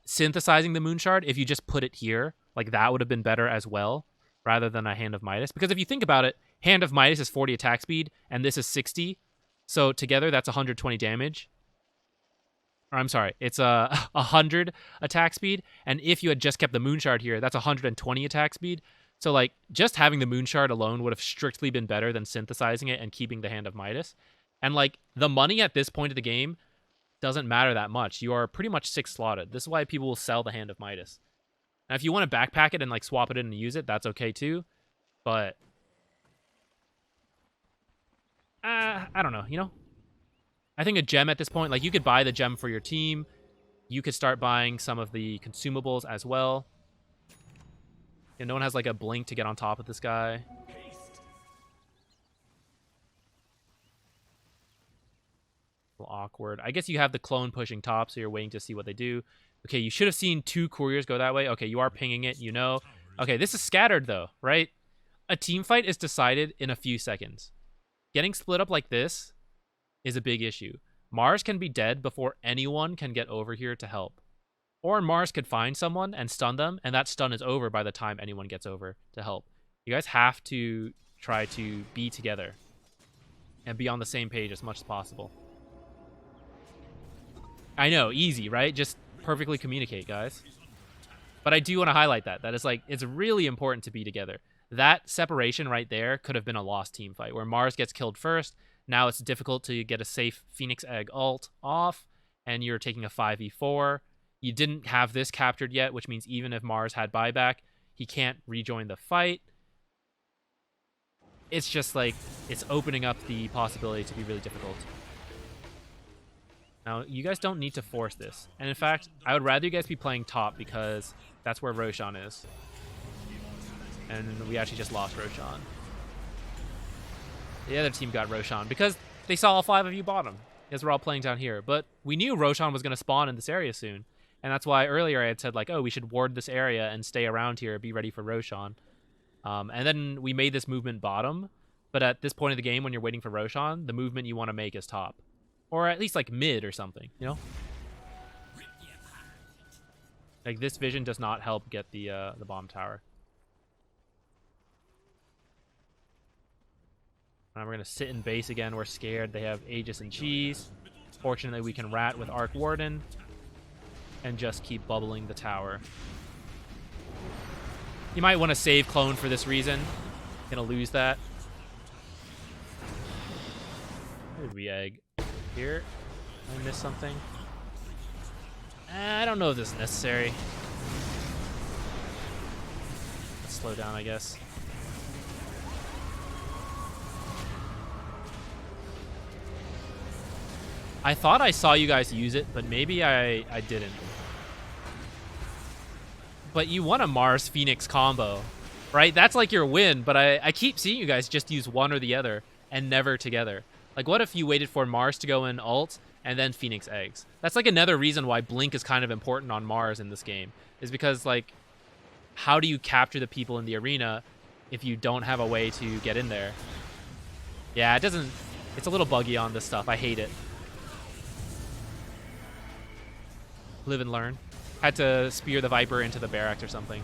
synthesizing the Moonshard, if you just put it here, like that would have been better as well, rather than a Hand of Midas. Because if you think about it, Hand of Midas is 40 attack speed, and this is 60. So together, that's 120 damage. Or I'm sorry, it's 100 attack speed. And if you had just kept the Moonshard here, that's 120 attack speed. So like just having the Moonshard alone would have strictly been better than synthesizing it and keeping the Hand of Midas. And like the money at this point of the game doesn't matter that much. You are pretty much 6 slotted. This is why people will sell the Hand of Midas. Now, if you want to backpack it and like swap it in and use it, that's okay too. But I don't know, you know? I think a gem at this point, like you could buy the gem for your team. You could start buying some of the consumables as well. And no one has like a blink to get on top of this guy. A little awkward. I guess you have the clone pushing top, so you're waiting to see what they do. Okay, you should have seen 2 couriers go that way. Okay, you are pinging it, you know. Okay, this is scattered though, right? A team fight is decided in a few seconds. Getting split up like this is a big issue. Mars can be dead before anyone can get over here to help. Or Mars could find someone and stun them, and that stun is over by the time anyone gets over to help. You guys have to try to be together and be on the same page as much as possible. I know, easy, right? Just perfectly communicate, guys. But I do want to highlight that. That is like, it's really important to be together. That separation right there could have been a lost team fight, where Mars gets killed first. Now it's difficult to get a safe Phoenix Egg ult off, and you're taking a 5v4. You didn't have this captured yet, which means even if Mars had buyback, he can't rejoin the fight. It's just like, it's opening up the possibility to be really difficult. Now, you guys don't need to force this. And in fact, I would rather you guys be playing top because that's where Roshan is. And we actually just lost Roshan. The other team got Roshan because they saw all 5 of you bottom. Because we're all playing down here. But we knew Roshan was going to spawn in this area soon. And that's why earlier I had said, like, oh, we should ward this area and stay around here, be ready for Roshan. And then we made this movement bottom. But at this point of the game, when you're waiting for Roshan, the movement you want to make is top. Or at least, like, mid or something, you know? Like, this vision does not help get the bomb tower. And we're going to sit in base again. We're scared. They have Aegis and Cheese. Fortunately, we can rat with Arc Warden. And just keep bubbling the tower. You might want to save clone for this reason. Gonna lose that. Where did we egg? Here? Did I miss something? I don't know if this is necessary. Let's slow down, I guess. I thought I saw you guys use it, but maybe I didn't. But you want a Mars Phoenix combo, right? That's like your win, but I keep seeing you guys just use one or the other and never together. Like, what if you waited for Mars to go in ult and then Phoenix eggs? That's like another reason why Blink is kind of important on Mars in this game, is because, like, how do you capture the people in the arena if you don't have a way to get in there? Yeah, it doesn't... It's a little buggy on this stuff. I hate it. Live and learn. Had to spear the Viper into the barracks or something.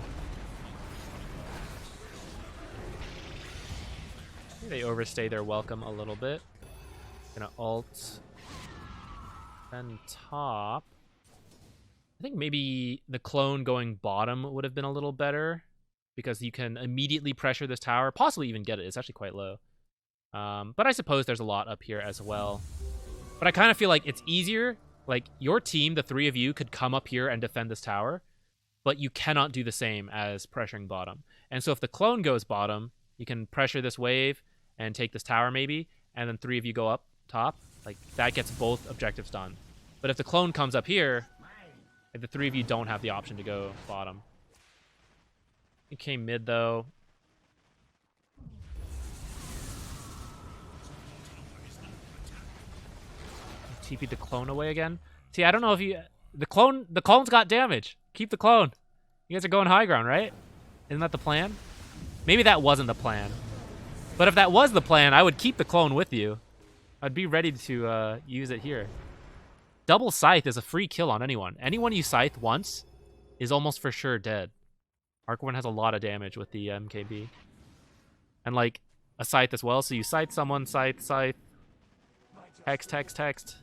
They overstay their welcome a little bit. Gonna ult. Then top. I think maybe the clone going bottom would have been a little better, because you can immediately pressure this tower, possibly even get it. It's actually quite low. But I suppose there's a lot up here as well. But I kind of feel like it's easier. Like, your team, the 3 of you, could come up here and defend this tower, but you cannot do the same as pressuring bottom. And so if the clone goes bottom, you can pressure this wave and take this tower maybe, and then 3 of you go up top. Like, that gets both objectives done. But if the clone comes up here, like, the 3 of you don't have the option to go bottom. It came mid, though. TP the clone away again. See, I don't know if you... The clone's got damage. Keep the clone. You guys are going high ground, right? Isn't that the plan? Maybe that wasn't the plan. But if that was the plan, I would keep the clone with you. I'd be ready to use it here. Double Scythe is a free kill on anyone. Anyone you Scythe once is almost for sure dead. Archon has a lot of damage with the MKB. And, like, a Scythe as well. So you Scythe someone, Scythe. Text.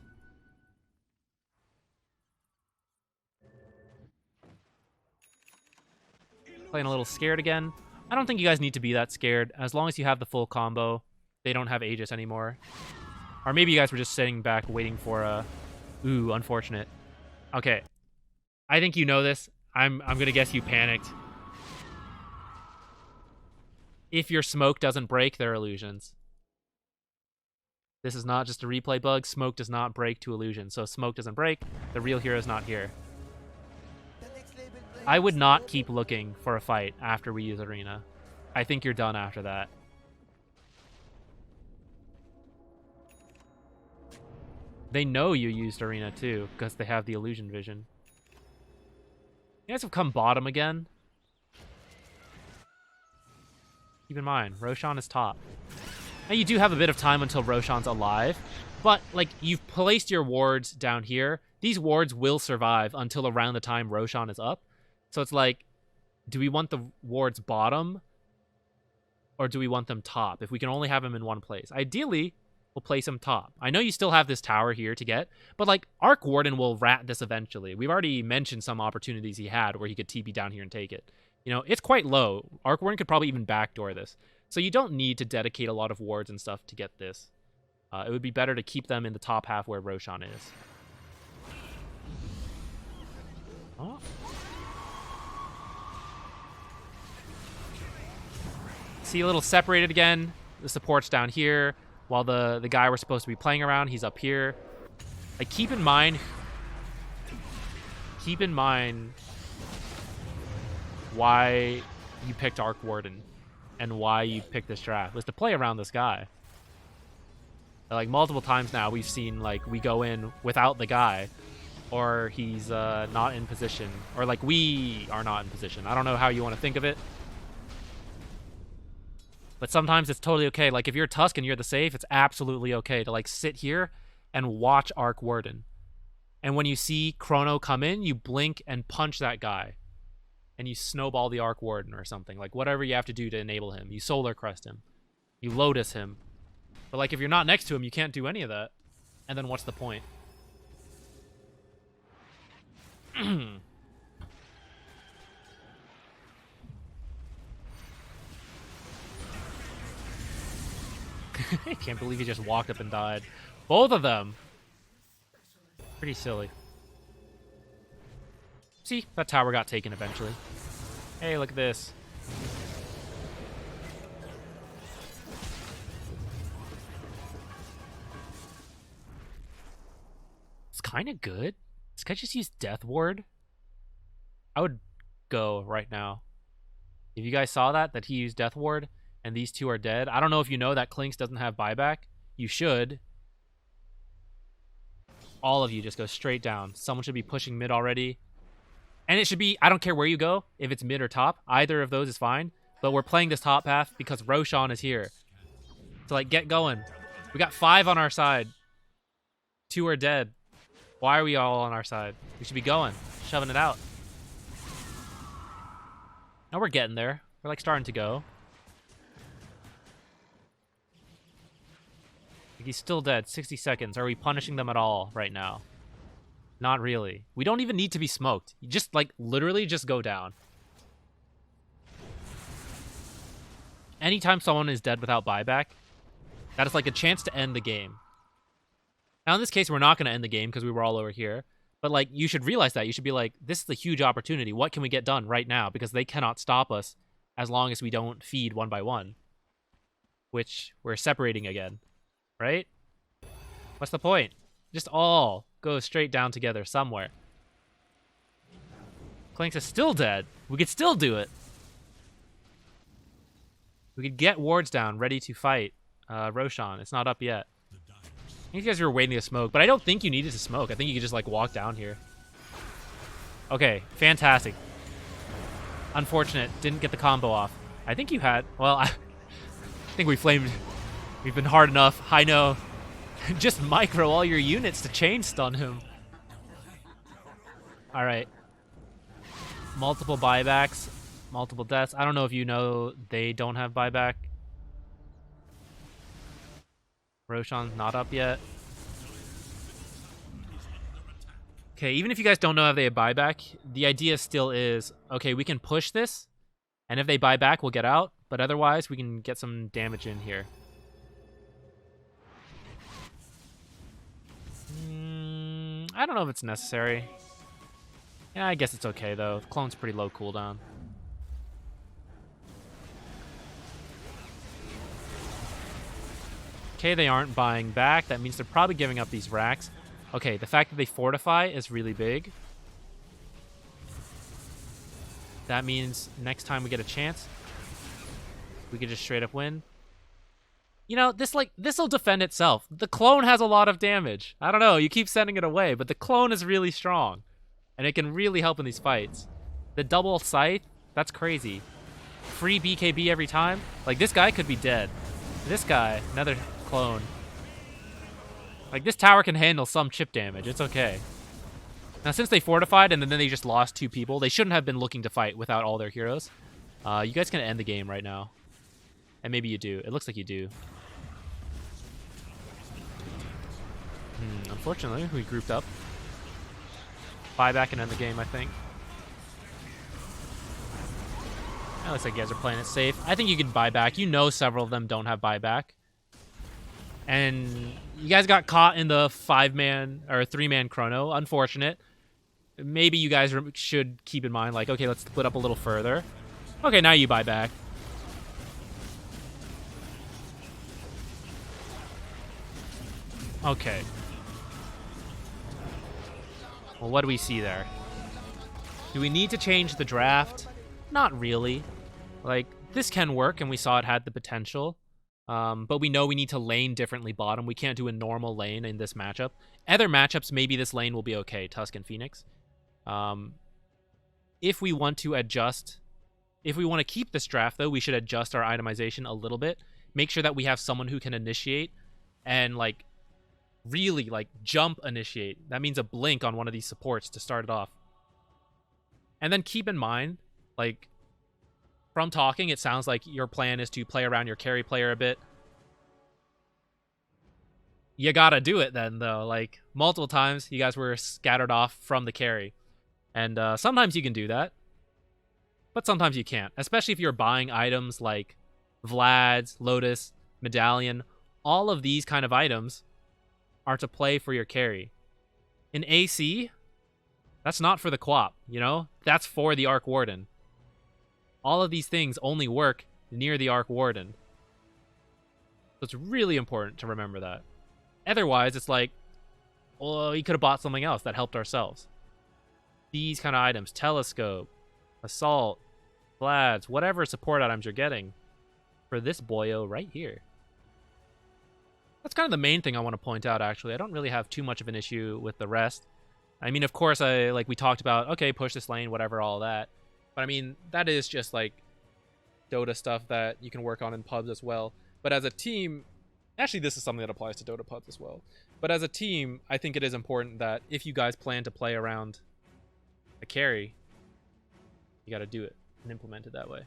Playing a little scared again. I don't think you guys need to be that scared. As long as you have the full combo, they don't have Aegis anymore. Or maybe you guys were just sitting back waiting for Ooh, unfortunate. Okay. I think you know this. I'm gonna guess you panicked. If your smoke doesn't break, they're illusions. This is not just a replay bug. Smoke does not break to illusions. So if smoke doesn't break, the real hero is not here. The next label player I would is not Scoreboard. keep looking for a fight after we use Arena. I think you're done after that. They know you used Arena too, because they have the illusion vision. You guys have come bottom again. Keep in mind, Roshan is top. Now you do have a bit of time until Roshan's alive, but like you've placed your wards down here. These wards will survive until around the time Roshan is up. So it's like, do we want the wards bottom or do we want them top? If we can only have them in one place. Ideally, we'll place them top. I know you still have this tower here to get, but like Arc Warden will rat this eventually. We've already mentioned some opportunities he had where he could TP down here and take it. You know, it's quite low. Arc Warden could probably even backdoor this. So you don't need to dedicate a lot of wards and stuff to get this. It would be better to keep them in the top half where Roshan is. Oh. See, a little separated again. The support's down here, while the guy we're supposed to be playing around, he's up here. Like, keep in mind why you picked Arc Warden and why you picked this draft was to play around this guy. Like, multiple times now we've seen, like, we go in without the guy, or he's not in position, or like we are not in position. I don't know how you want to think of it, but sometimes it's totally okay. Like, if you're Tusk and you're the safe, it's absolutely okay to like sit here and watch Arc Warden. And when you see Chrono come in, you blink and punch that guy. And you snowball the Arc Warden or something. Like, whatever you have to do to enable him. You Solar Crest him. You Lotus him. But, like, if you're not next to him, you can't do any of that. And then what's the point? I can't believe he just walked up and died. Both of them. Pretty silly. See, that tower got taken eventually. Hey, look at this. It's kind of good. This guy just used Death Ward. I would go right now. If you guys saw that he used Death Ward and these two are dead. I don't know if you know that Clinks doesn't have buyback. You should. All of you just go straight down. Someone should be pushing mid already. And it should be, I don't care where you go, if it's mid or top. Either of those is fine. But we're playing this top path because Roshan is here. So, like, get going. We got 5 on our side. 2 are dead. Why are we all on our side? We should be going. Shoving it out. Now we're getting there. We're, like, starting to go. Like, he's still dead. 60 seconds. Are we punishing them at all right now? Not really. We don't even need to be smoked. You just, like, literally just go down. Anytime someone is dead without buyback, that is, like, a chance to end the game. Now, in this case, we're not going to end the game because we were all over here. But, like, you should realize that. You should be like, this is a huge opportunity. What can we get done right now? Because they cannot stop us as long as we don't feed one by one. Which, we're separating again. Right? What's the point? Just all go straight down together somewhere. Clanks is still dead. We could still do it. We could get wards down, ready to fight Roshan. It's not up yet. I think you guys were waiting to smoke, but I don't think you needed to smoke. I think you could just, like, walk down here. Okay, fantastic. Unfortunate. Didn't get the combo off. I think you had... Well, I think we flamed... We've been hard enough. I know. Just micro all your units to chain stun him. All right. Multiple buybacks. Multiple deaths. I don't know if you know they don't have buyback. Roshan's not up yet. Okay, even if you guys don't know if they have buyback, the idea still is, okay, we can push this, and if they buy back, we'll get out, but otherwise, we can get some damage in here. I don't know if it's necessary. Yeah, I guess it's okay, though. The clone's pretty low cooldown. Okay, they aren't buying back. That means they're probably giving up these racks. Okay, the fact that they fortify is really big. That means next time we get a chance, we could just straight up win. You know, this'll defend itself. The clone has a lot of damage. I don't know, you keep sending it away, but the clone is really strong. And it can really help in these fights. The double scythe, that's crazy. Free BKB every time. Like, this guy could be dead. This guy, another clone. Like, this tower can handle some chip damage. It's okay. Now, since they fortified and then they just lost 2 people, they shouldn't have been looking to fight without all their heroes. You guys can end the game right now. And maybe you do. It looks like you do. Unfortunately, we grouped up. Buyback and end the game, I think. It looks like you guys are playing it safe. I think you can buy back. You know several of them don't have buyback. And you guys got caught in the 5-man or 3-man chrono. Unfortunate. Maybe you guys should keep in mind, like, okay, let's split up a little further. Okay, now you buy back. Okay. Well, what do we see there? Do we need to change the draft? Not really. Like, this can work, and we saw it had the potential. But we know we need to lane differently bottom. We can't do a normal lane in this matchup. Other matchups, maybe this lane will be okay, Tusk and Phoenix. If we want to adjust, if we want to keep this draft, though, we should adjust our itemization a little bit. Make sure that we have someone who can initiate and, like, really, like, jump initiate. That means a blink on one of these supports to start it off. And then keep in mind, like, from talking, it sounds like your plan is to play around your carry player a bit. You gotta do it then, though. Like, multiple times, you guys were scattered off from the carry. And sometimes you can do that. But sometimes you can't. Especially if you're buying items like Vlad's, Lotus, Medallion. All of these kind of items are to play for your carry. In AC, that's not for the Quap, you know? That's for the Arc Warden. All of these things only work near the Arc Warden. So it's really important to remember that. Otherwise, it's like, well, we could have bought something else that helped ourselves. These kind of items, Telescope, Assault, Vlad's, whatever support items you're getting for this boyo right here. That's kind of the main thing I want to point out, actually. I don't really have too much of an issue with the rest. I mean, of course, we talked about, okay, push this lane, whatever, all that. But I mean, that is just like Dota stuff that you can work on in pubs as well. But as a team, actually, this is something that applies to Dota pubs as well. But as a team, I think it is important that if you guys plan to play around a carry, you got to do it and implement it that way.